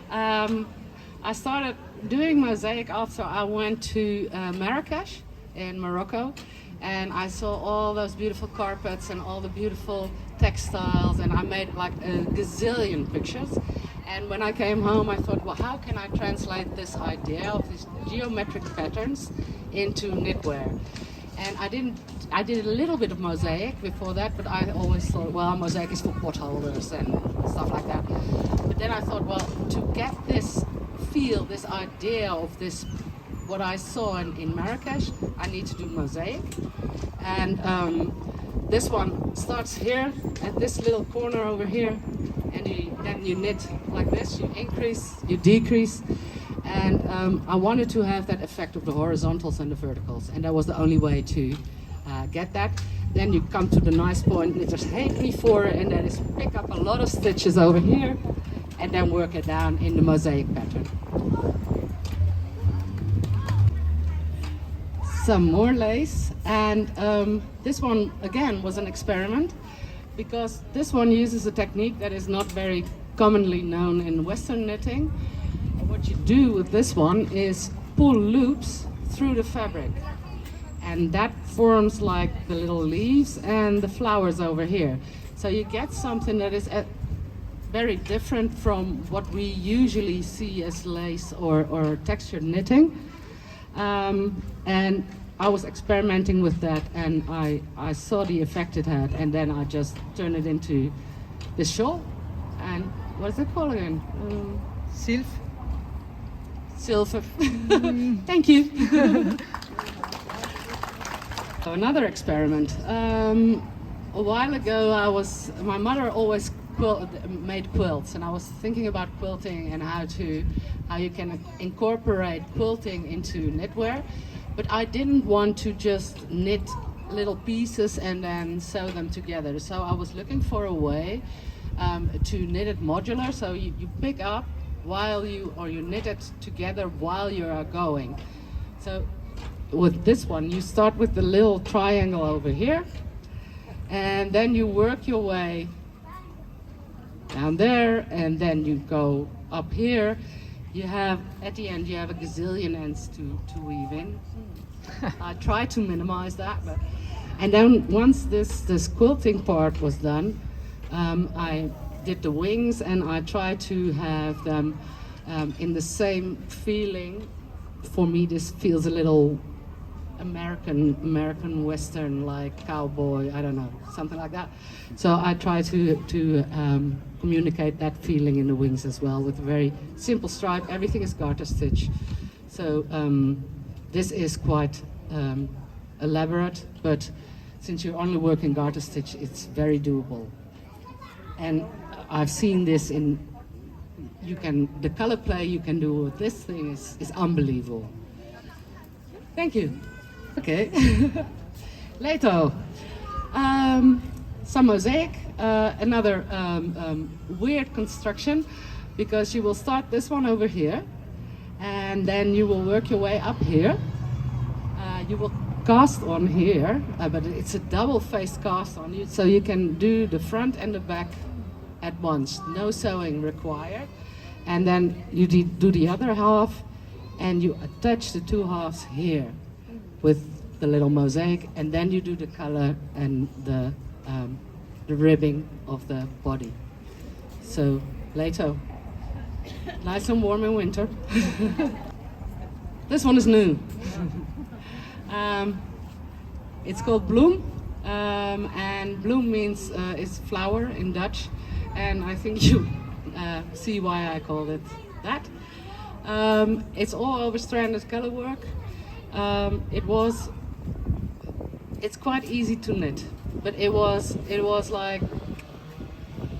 Speaker 2: I started doing mosaic after I went to Marrakesh in Morocco, and I saw all those beautiful carpets and all the beautiful textiles, and I made like a gazillion pictures. And when I came home, I thought, well, how can I translate this idea of these geometric patterns into knitwear? And I did a little bit of mosaic before that, but I always thought, well, mosaic is for pot holders and stuff like that. But then I thought, well, to get this feel, this idea of this, what I saw in Marrakesh, I need to do mosaic. And this one starts here at this little corner over here, and then you knit like this, you increase, you decrease. And I wanted to have that effect of the horizontals and the verticals, and that was the only way to get that. Then you come to the nice point knitters hate me for, and that is pick up a lot of stitches over here and then work it down in the mosaic pattern. Some more lace, and this one again was an experiment, because this one uses a technique that is not very commonly known in Western knitting. What you do with this one is pull loops through the fabric, and that forms like the little leaves and the flowers over here. So you get something that is very different from what we usually see as lace or textured knitting. And I was experimenting with that, and I saw the effect it had, and then I just turned it into this shawl. And what is it called again?
Speaker 1: Sylph.
Speaker 2: Silver. Thank you. So another experiment. A while ago, my mother always made quilts, and I was thinking about quilting and how you can incorporate quilting into knitwear. But I didn't want to just knit little pieces and then sew them together. So I was looking for a way to knit it modular. So you pick up while you knit it together while you are going. So with this one, you start with the little triangle over here, and then you work your way down there, and then you go up here. You have, at the end, you have a gazillion ends to weave in. I try to minimize that, and then once this quilting part was done, I did the wings, and I tried to have them in the same feeling. For me, this feels a little American Western, like cowboy, I don't know, something like that. So I try to communicate that feeling in the wings as well, with a very simple stripe. Everything is garter stitch. So this is quite elaborate, but since you're only working garter stitch, it's very doable. And I've seen this the color play you can do with this thing is unbelievable. Thank you. Okay. Later, some mosaic, another weird construction, because you will start this one over here, and then you will work your way up here. You will cast on here, but it's a double-faced cast on, so you can do the front and the back at once, no sewing required. And then you do the other half, and you attach the two halves here with the little mosaic, and then you do the color and the ribbing of the body. So later, nice and warm in winter. This one is new. It's called bloem, and bloem means is flower in Dutch, and I think you see why I called it that. It's all over stranded color work. It's quite easy to knit, but it was like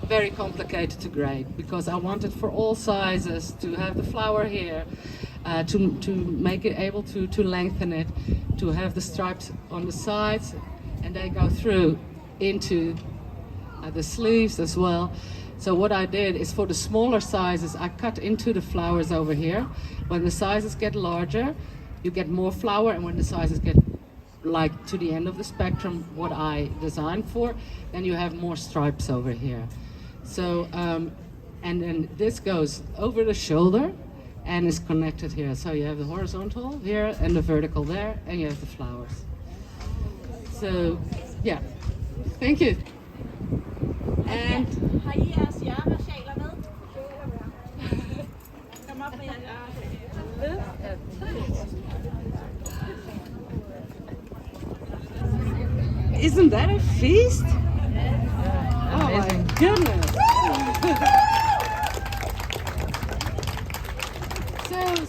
Speaker 2: very complicated to grade, because I wanted for all sizes to have the flower here, to make it able to lengthen it, to have the stripes on the sides, and they go through into the sleeves as well. So what I did is, for the smaller sizes, I cut into the flowers over here. When the sizes get larger, you get more flower, and when the sizes get like to the end of the spectrum, what I designed for, then you have more stripes over here. So, and then this goes over the shoulder and is connected here. So you have the horizontal here and the vertical there, and you have the flowers. So, yeah, thank you. And
Speaker 3: Har I jeres Yara-sjaler med? Kom op med jeres Yara-sjaler.
Speaker 2: isn't that a feast? Oh my goodness.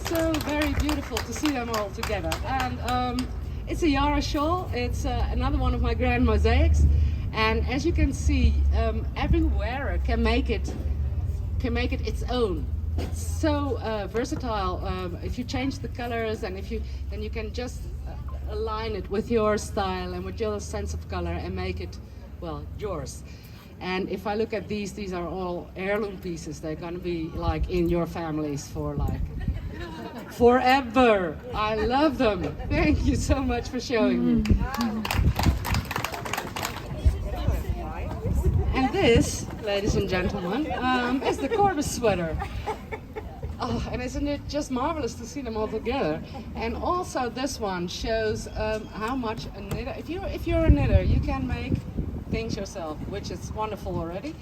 Speaker 2: So very beautiful to see them all together. And it's a Yara shawl. It's another one of my grand mosaics. And as you can see, every wearer can make it its own. It's so versatile. If you change the colors, and then you can just align it with your style and with your sense of color and make it, well, yours. And if I look at these are all heirloom pieces. They're gonna be like in your families for like forever. I love them. Thank you so much for showing me. And this, ladies and gentlemen, is the Corbis sweater. Oh, and isn't it just marvelous to see them all together? And also this one shows how much a knitter, if you're a knitter, you can make things yourself, which is wonderful already.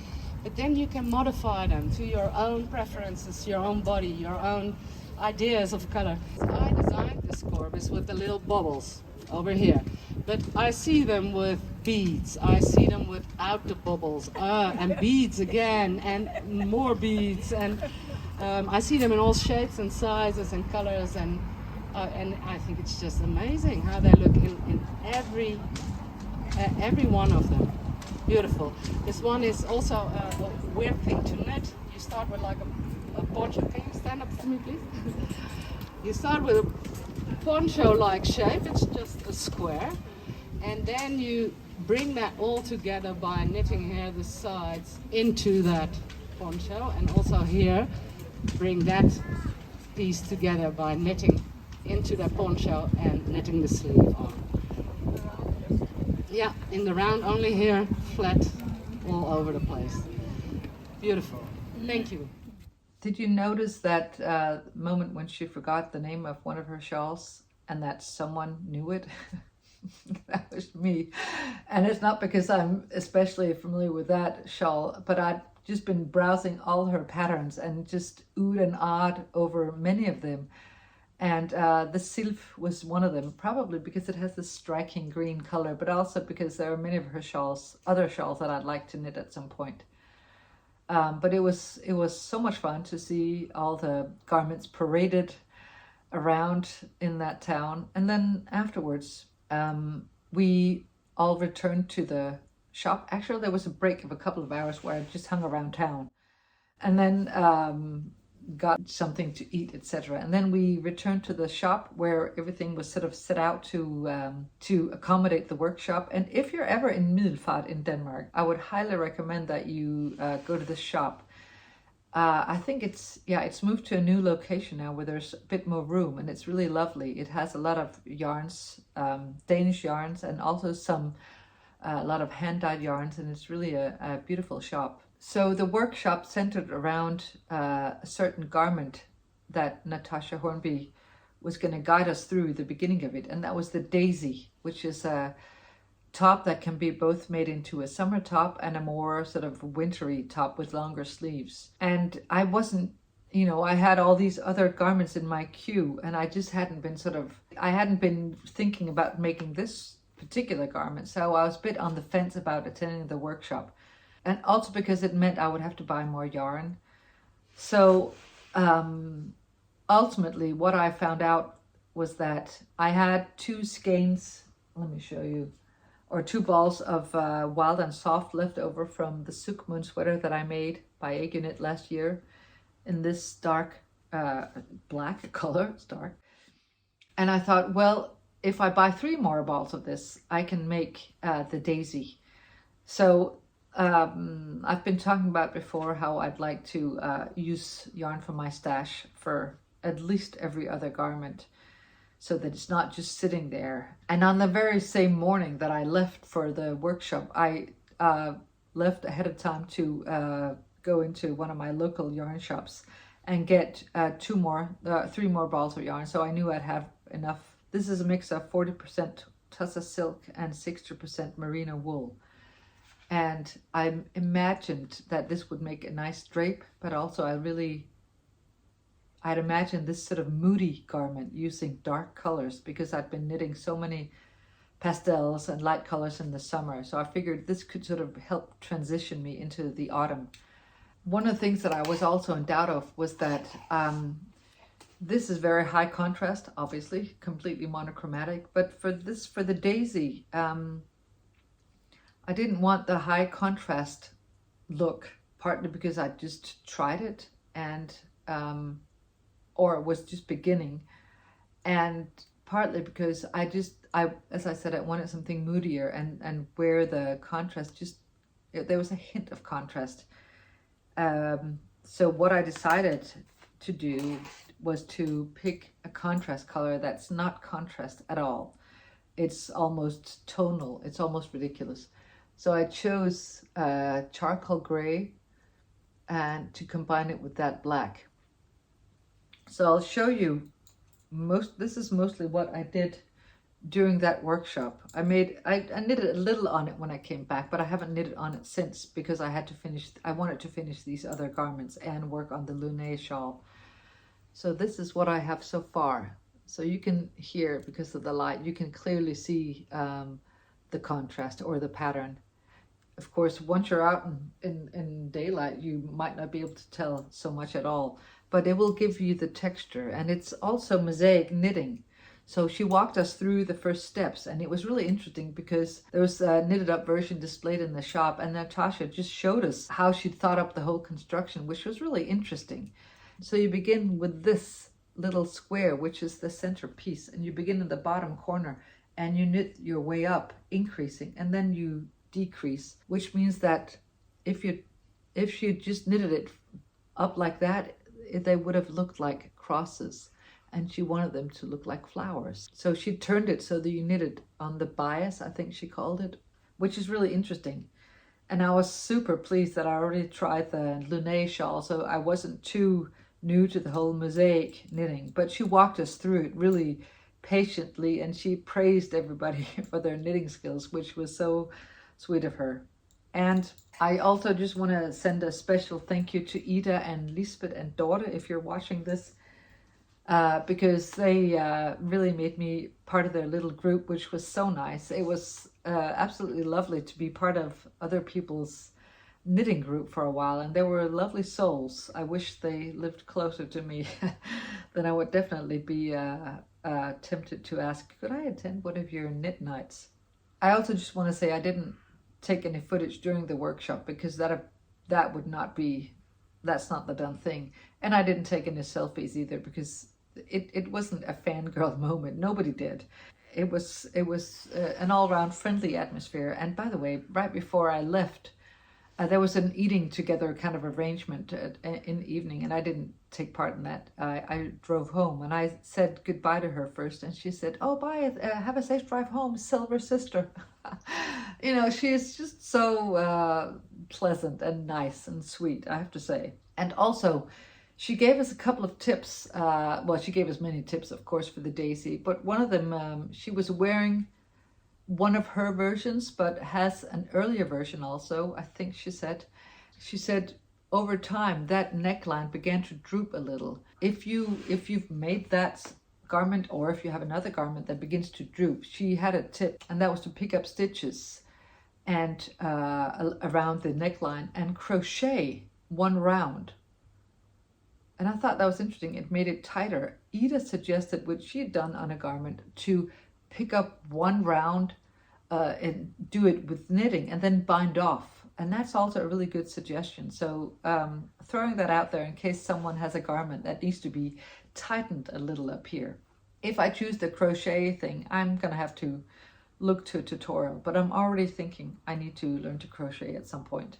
Speaker 2: But then you can modify them to your own preferences, your own body, your own ideas of color. I designed this Corbis with the little bubbles over here, but I see them with beads. I see them without the bubbles, and beads again, and more beads, and I see them in all shapes and sizes and colors, and I think it's just amazing how they look in every one of them. Beautiful. This one is also a weird thing to knit. You start with like a poncho. Can you stand up for me, please? You start with a poncho-like shape. It's just a square, and then you bring that all together by knitting here the sides into that poncho, and also here bring that piece together by knitting into the poncho and knitting the sleeve on. Yeah, in the round, only here, flat, all over the place. Beautiful. Thank you.
Speaker 1: Did you notice that moment when she forgot the name of one of her shawls and that someone knew it? That was me. And it's not because I'm especially familiar with that shawl, but I'd just been browsing all her patterns and just oohed and awed over many of them. And the Sylph was one of them, probably because it has this striking green color, but also because there are many of her shawls, other shawls that I'd like to knit at some point. But it was so much fun to see all the garments paraded around in that town. And then afterwards, we all returned to the shop. Actually, there was a break of a couple of hours where I just hung around town, and then got something to eat, etc. And then we returned to the shop where everything was sort of set out to accommodate the workshop. And if you're ever in Middelfart in Denmark, I would highly recommend that you go to the shop. I think it's moved to a new location now where there's a bit more room, and it's really lovely. It has a lot of yarns, Danish yarns, and also a lot of hand-dyed yarns, and it's really a beautiful shop. So the workshop centered around a certain garment that Natasja Hornby was going to guide us through the beginning of it, and that was the daisy, which is a top that can be both made into a summer top and a more sort of wintry top with longer sleeves. And I wasn't, I had all these other garments in my queue, and I just hadn't been thinking about making this particular garment, so I was a bit on the fence about attending the workshop. And also because it meant I would have to buy more yarn. So ultimately what I found out was that I had 2 skeins, let me show you, or 2 balls of Wild and Soft left over from the Suk Moon sweater that I made by Agave last year in this dark black color. It's dark. And I thought, well, if I buy 3 more balls of this, I can make the daisy. So I've been talking about before how I'd like to use yarn from my stash for at least every other garment, so that it's not just sitting there. And on the very same morning that I left for the workshop, I left ahead of time to go into one of my local yarn shops and get 3 more balls of yarn. So I knew I'd have enough. This is a mix of 40% tussa silk and 60% merino wool. And I imagined that this would make a nice drape, but also I'd imagined this sort of moody garment using dark colors because I'd been knitting so many pastels and light colors in the summer. So I figured this could sort of help transition me into the autumn. One of the things that I was also in doubt of was that this is very high contrast, obviously, completely monochromatic. But for the daisy, I didn't want the high contrast look, partly because I just tried it and or it was just beginning, and partly because as I said, I wanted something moodier and where the contrast there was a hint of contrast. So what I decided to do was to pick a contrast color that's not contrast at all. It's almost tonal. It's almost ridiculous. So I chose charcoal gray and to combine it with that black. So I'll show you this is mostly what I did during that workshop. I knitted a little on it when I came back, but I haven't knitted on it since because I wanted to finish these other garments and work on the Lunae Shawl. So this is what I have so far. So you can hear, because of the light, you can clearly see the contrast or the pattern. Of course, once you're out in daylight, you might not be able to tell so much at all, but it will give you the texture. And it's also mosaic knitting. So she walked us through the first steps, and it was really interesting because there was a knitted up version displayed in the shop, and Natasja just showed us how she'd thought up the whole construction, which was really interesting. So you begin with this little square, which is the center piece, and you begin in the bottom corner and you knit your way up, increasing, and then you decrease, which means that if you just knitted it up like that, they would have looked like crosses, and she wanted them to look like flowers. So she turned it so that you knitted on the bias, I think she called it, which is really interesting. And I was super pleased that I already tried the Lunae Shawl, so I wasn't too new to the whole mosaic knitting, but she walked us through it really patiently, and she praised everybody for their knitting skills, which was so sweet of her. And I also just want to send a special thank you to Ida and Lisbeth and Dorte, if you're watching this, because they really made me part of their little group, which was so nice. It was absolutely lovely to be part of other people's knitting group for a while, and they were lovely souls. I wish they lived closer to me. Then I would definitely be tempted to ask, could I attend one of your knit nights? I also just want to say I didn't take any footage during the workshop because that would not be, that's not the done thing. And I didn't take any selfies either because it wasn't a fangirl moment. Nobody did. It was an all-round friendly atmosphere. And by the way, right before I left, there was an eating together kind of arrangement in the evening, and I didn't take part in that. I drove home, and I said goodbye to her first, and she said, "Oh, bye, have a safe drive home, Silver Sister." You know, she is just so pleasant and nice and sweet, I have to say. And also, she gave us a couple of tips. Well, she gave us many tips, of course, for the daisy, but one of them, she was wearing one of her versions, but has an earlier version also, I think she said. She said over time that neckline began to droop a little. If you've made that garment, or if you have another garment that begins to droop, she had a tip, and that was to pick up stitches and around the neckline and crochet one round. And I thought that was interesting. It made it tighter. Ida suggested, which she had done on a garment, to pick up one round and do it with knitting and then bind off. And that's also a really good suggestion. So throwing that out there in case someone has a garment that needs to be tightened a little up here. If I choose the crochet thing, I'm going to have to look to a tutorial, but I'm already thinking I need to learn to crochet at some point.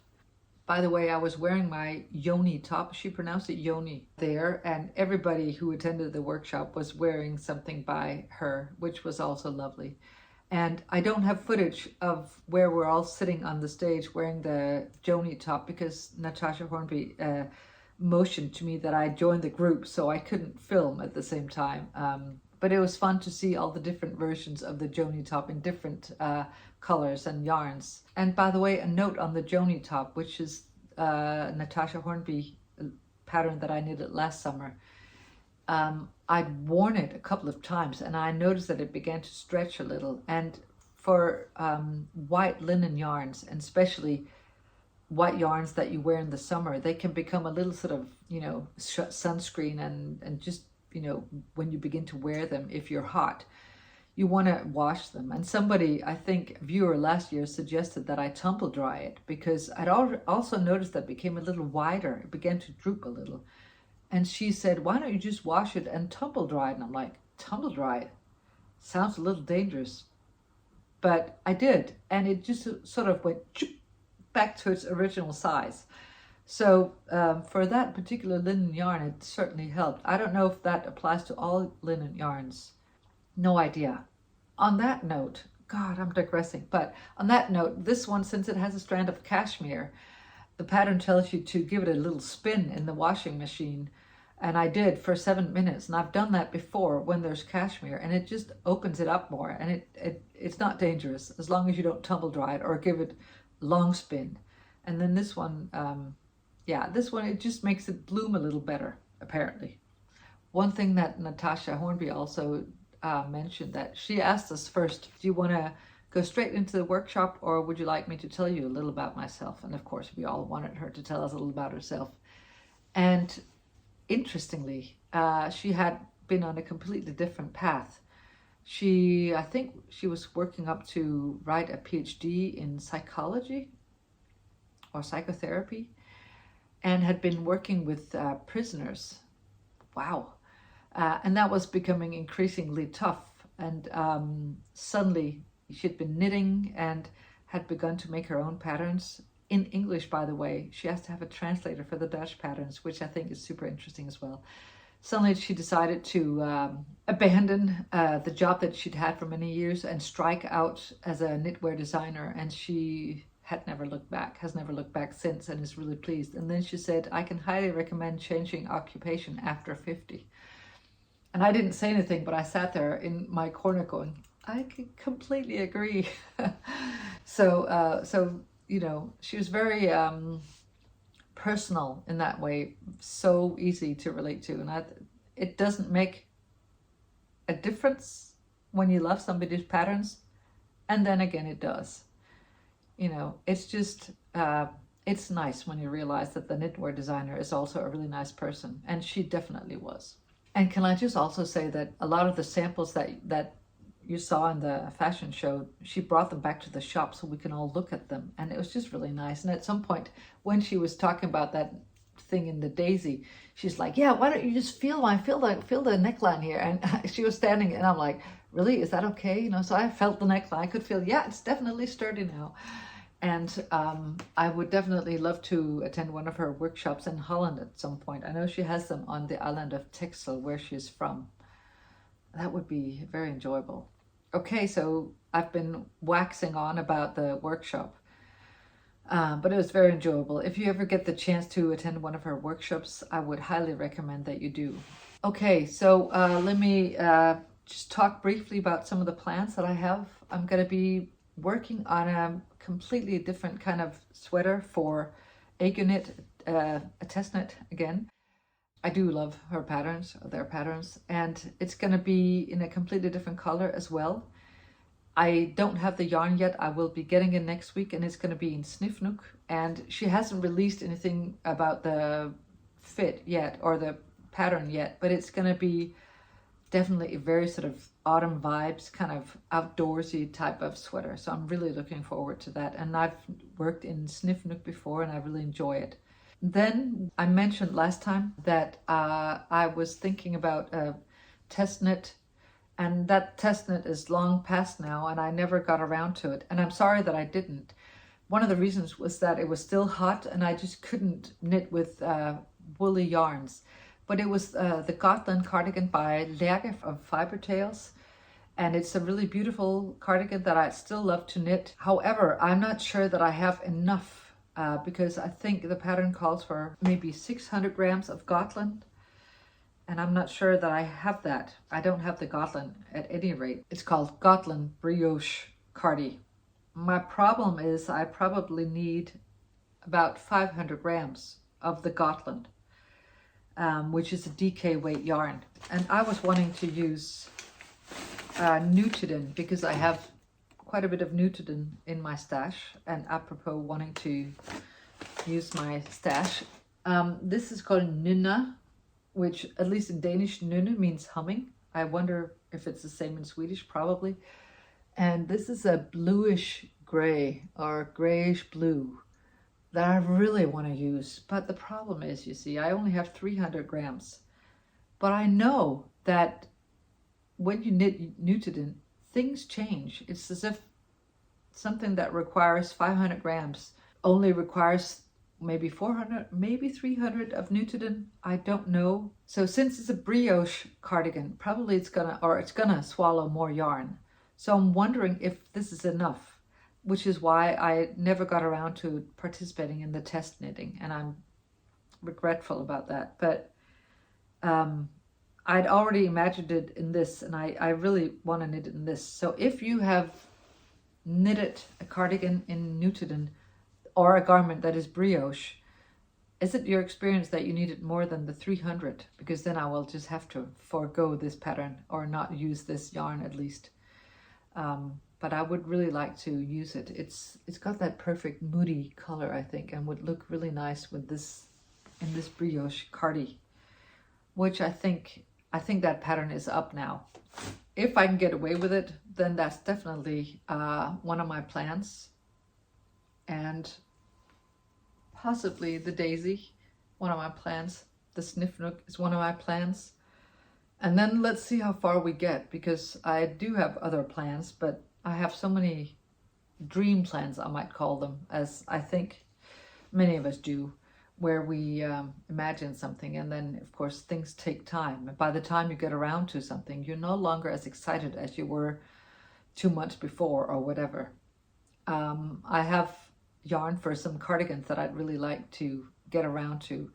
Speaker 1: By the way, I was wearing my Yoni top. She pronounced it Yoni there, and everybody who attended the workshop was wearing something by her, which was also lovely. And I don't have footage of where we're all sitting on the stage wearing the Yoni top because Natasja Hornby motioned to me that I joined the group, so I couldn't film at the same time. But it was fun to see all the different versions of the Joni top in different colors and yarns. And by the way, a note on the Joni top, which is Natasja Hornby pattern that I knitted last summer. I'd worn it a couple of times and I noticed that it began to stretch a little. And for white linen yarns, and especially white yarns that you wear in the summer, they can become a little sort of, sunscreen and just, when you begin to wear them, if you're hot, you want to wash them. And somebody, I think a viewer last year, suggested that I tumble dry it, because I'd also noticed that it became a little wider. It began to droop a little. And she said, why don't you just wash it and tumble dry it? And I'm like, tumble dry it? Sounds a little dangerous. But I did. And it just sort of went back to its original size. So for that particular linen yarn, it certainly helped. I don't know if that applies to all linen yarns. No idea. On that note, God, I'm digressing. But on that note, this one, since it has a strand of cashmere, the pattern tells you to give it a little spin in the washing machine. And I did for 7 minutes. And I've done that before when there's cashmere, and it just opens it up more. And it's not dangerous as long as you don't tumble dry it or give it long spin. And then this one, this one, it just makes it bloom a little better, apparently. One thing that Natasja Hornby also mentioned, that she asked us first, do you want to go straight into the workshop, or would you like me to tell you a little about myself? And of course, we all wanted her to tell us a little about herself. And interestingly, she had been on a completely different path. I think she was working up to write a PhD in psychology or psychotherapy, and had been working with prisoners. Wow. And that was becoming increasingly tough. And suddenly she'd been knitting and had begun to make her own patterns. In English, by the way. She has to have a translator for the Dutch patterns, which I think is super interesting as well. Suddenly she decided to abandon the job that she'd had for many years and strike out as a knitwear designer. And she has never looked back since, and is really pleased. And then she said, I can highly recommend changing occupation after 50. And I didn't say anything, but I sat there in my corner going, I can completely agree. So she was very personal in that way, so easy to relate to. And it doesn't make a difference when you love somebody's patterns. And then again, it does. It's just, it's nice when you realize that the knitwear designer is also a really nice person. And she definitely was. And can I just also say that a lot of the samples that you saw in the fashion show, she brought them back to the shop so we can all look at them. And it was just really nice. And at some point, when she was talking about that thing in the daisy, she's like, yeah, why don't you just feel the neckline here? And she was standing, and I'm like, really, is that okay? So I felt the neckline. I could feel, yeah, it's definitely sturdy now. And I would definitely love to attend one of her workshops in Holland at some point. I know she has them on the island of Texel, where she's from. That would be very enjoyable. Okay, so I've been waxing on about the workshop, but it was very enjoyable. If you ever get the chance to attend one of her workshops, I would highly recommend that you do. Okay, so let me just talk briefly about some of the plans that I have. I'm going to be working on a completely different kind of sweater for Agave Knit, a test knit again. I do love their patterns, and it's going to be in a completely different color as well. I don't have the yarn yet. I will be getting it next week, and it's going to be in Snifnook. And she hasn't released anything about the fit yet, or the pattern yet, but it's going to be definitely a very sort of autumn vibes, kind of outdoorsy type of sweater. So I'm really looking forward to that. And I've worked in Snifnook before, and I really enjoy it. Then I mentioned last time that I was thinking about a test knit, and that test knit is long past now, and I never got around to it. And I'm sorry that I didn't. One of the reasons was that it was still hot, and I just couldn't knit with woolly yarns. But it was the Gotland cardigan by Lærke of Fiber Tales. And it's a really beautiful cardigan that I still love to knit. However, I'm not sure that I have enough because I think the pattern calls for maybe 600 grams of Gotland. and I'm not sure that I have that. I don't have the Gotland at any rate. It's called Gotland Brioche Cardi. My problem is I probably need about 500 grams of the Gotland, which is a DK weight yarn. And I was wanting to use Nutiden because I have quite a bit of Nutiden in my stash, and apropos wanting to use my stash. This is called Nynna, which at least in Danish, Nynne means humming. I wonder if it's the same in Swedish, probably. And this is a bluish gray or grayish blue that I really want to use. But the problem is, you see, I only have 300 grams. But I know that when you knit Nutiden, things change. It's as if something that requires 500 grams only requires maybe 400, maybe 300 of Nutiden. I don't know. So since it's a brioche cardigan, probably it's gonna swallow more yarn. So I'm wondering if this is enough, which is why I never got around to participating in the test knitting, and I'm regretful about that. But I'd already imagined it in this, and I really want to knit it in this. So if you have knitted a cardigan in Nutiden or a garment that is brioche, is it your experience that you need it more than the 300? Because then I will just have to forego this pattern or not use this yarn at least. But I would really like to use it. It's got that perfect moody color, I think, and would look really nice with this in this brioche cardi, which I think that pattern is up now. If I can get away with it, then that's definitely one of my plans. And possibly the daisy, one of my plans. The sniff nook is one of my plans. And then let's see how far we get, because I do have other plans, but I have so many dream plans, I might call them, as I think many of us do, where we imagine something, and then of course things take time. And by the time you get around to something, you're no longer as excited as you were 2 months before or whatever. I have yarn for some cardigans that I'd really like to get around to.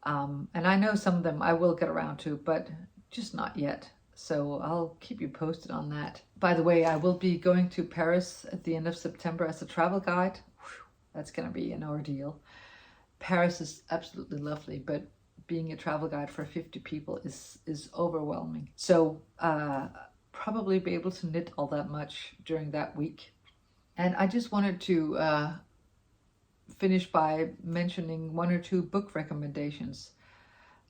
Speaker 1: And I know some of them I will get around to, but just not yet. So I'll keep you posted on that. By the way, I will be going to Paris at the end of September as a travel guide. Whew, that's going to be an ordeal. Paris is absolutely lovely, but being a travel guide for 50 people is overwhelming. So probably be able to knit all that much during that week. And I just wanted to finish by mentioning 1 or 2 book recommendations.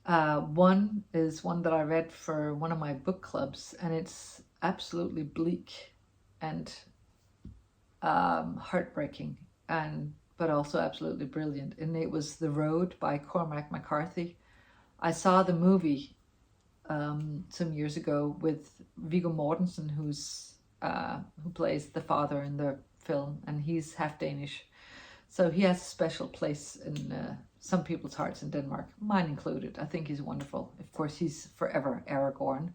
Speaker 1: One is one that I read for one of my book clubs, and it's absolutely bleak and heartbreaking, but also absolutely brilliant. And it was The Road by Cormac McCarthy. I saw the movie some years ago with Viggo Mortensen, who plays the father in the film, and he's half Danish. So he has a special place in some people's hearts in Denmark, mine included. I think he's wonderful. Of course, he's forever Aragorn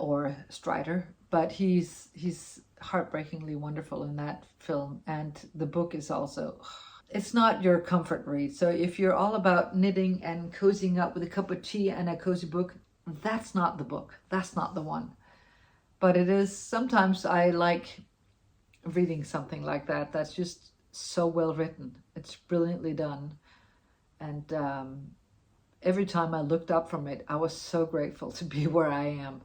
Speaker 1: or Strider, but he's heartbreakingly wonderful in that film. And the book is also, it's not your comfort read. So if you're all about knitting and cozying up with a cup of tea and a cozy book, that's not the book. That's not the one. But it is, sometimes I like reading something like that. That's just so well written. It's brilliantly done. And every time I looked up from it, I was so grateful to be where I am,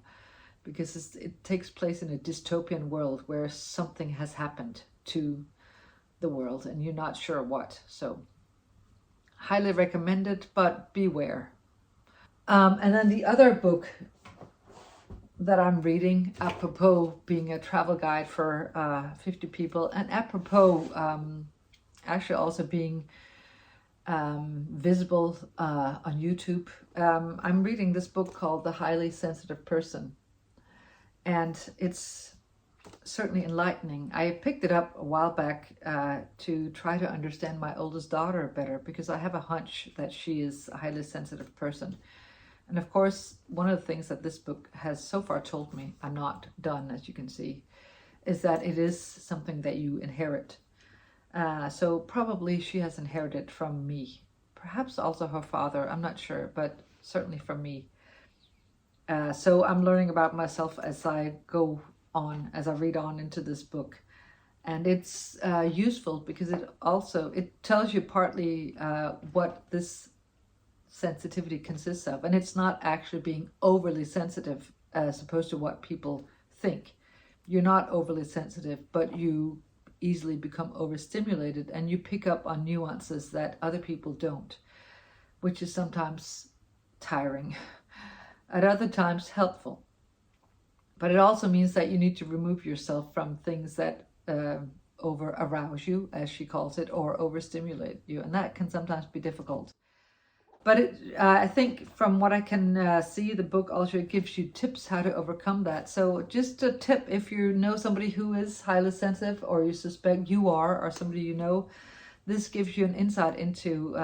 Speaker 1: because it takes place in a dystopian world where something has happened to the world and you're not sure what. So highly recommended, but beware. And then the other book that I'm reading, apropos being a travel guide for 50 people, and apropos actually also being visible on YouTube. I'm reading this book called The Highly Sensitive Person, and it's certainly enlightening. I picked it up a while back to try to understand my oldest daughter better, because I have a hunch that she is a highly sensitive person. And of course, one of the things that this book has so far told me, I'm not done, as you can see, is that it is something that you inherit. So probably she has inherited from me. perhaps also her father, I'm not sure, but certainly from me. So I'm learning about myself as I go on, as I read on into this book. And it's useful because it tells you partly what this sensitivity consists of. And it's not actually being overly sensitive as opposed to what people think. You're not overly sensitive, but you easily become overstimulated and you pick up on nuances that other people don't, which is sometimes tiring, at other times helpful. But it also means that you need to remove yourself from things that over arouse you, as she calls it, or overstimulate you, and that can sometimes be difficult. But I think from what I can see, the book also gives you tips how to overcome that. So just a tip, if you know somebody who is highly sensitive, or you suspect you are, or somebody you know, this gives you an insight into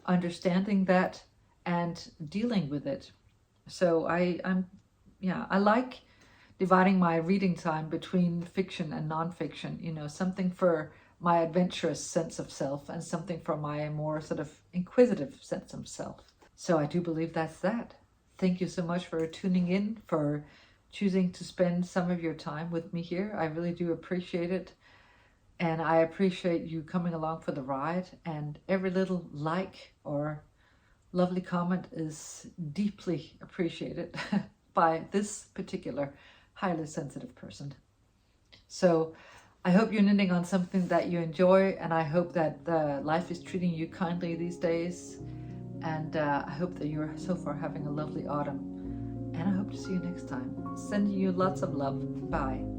Speaker 1: understanding that and dealing with it. So I like dividing my reading time between fiction and non-fiction, you know, something for my adventurous sense of self and something for my more sort of inquisitive sense of self. So I do believe that's that. Thank you so much for tuning in, for choosing to spend some of your time with me here. I really do appreciate it. And I appreciate you coming along for the ride, and every little like or lovely comment is deeply appreciated by this particular highly sensitive person. So I hope you're knitting on something that you enjoy, and I hope that life is treating you kindly these days. And I hope that you're so far having a lovely autumn. And I hope to see you next time. Sending you lots of love. Bye.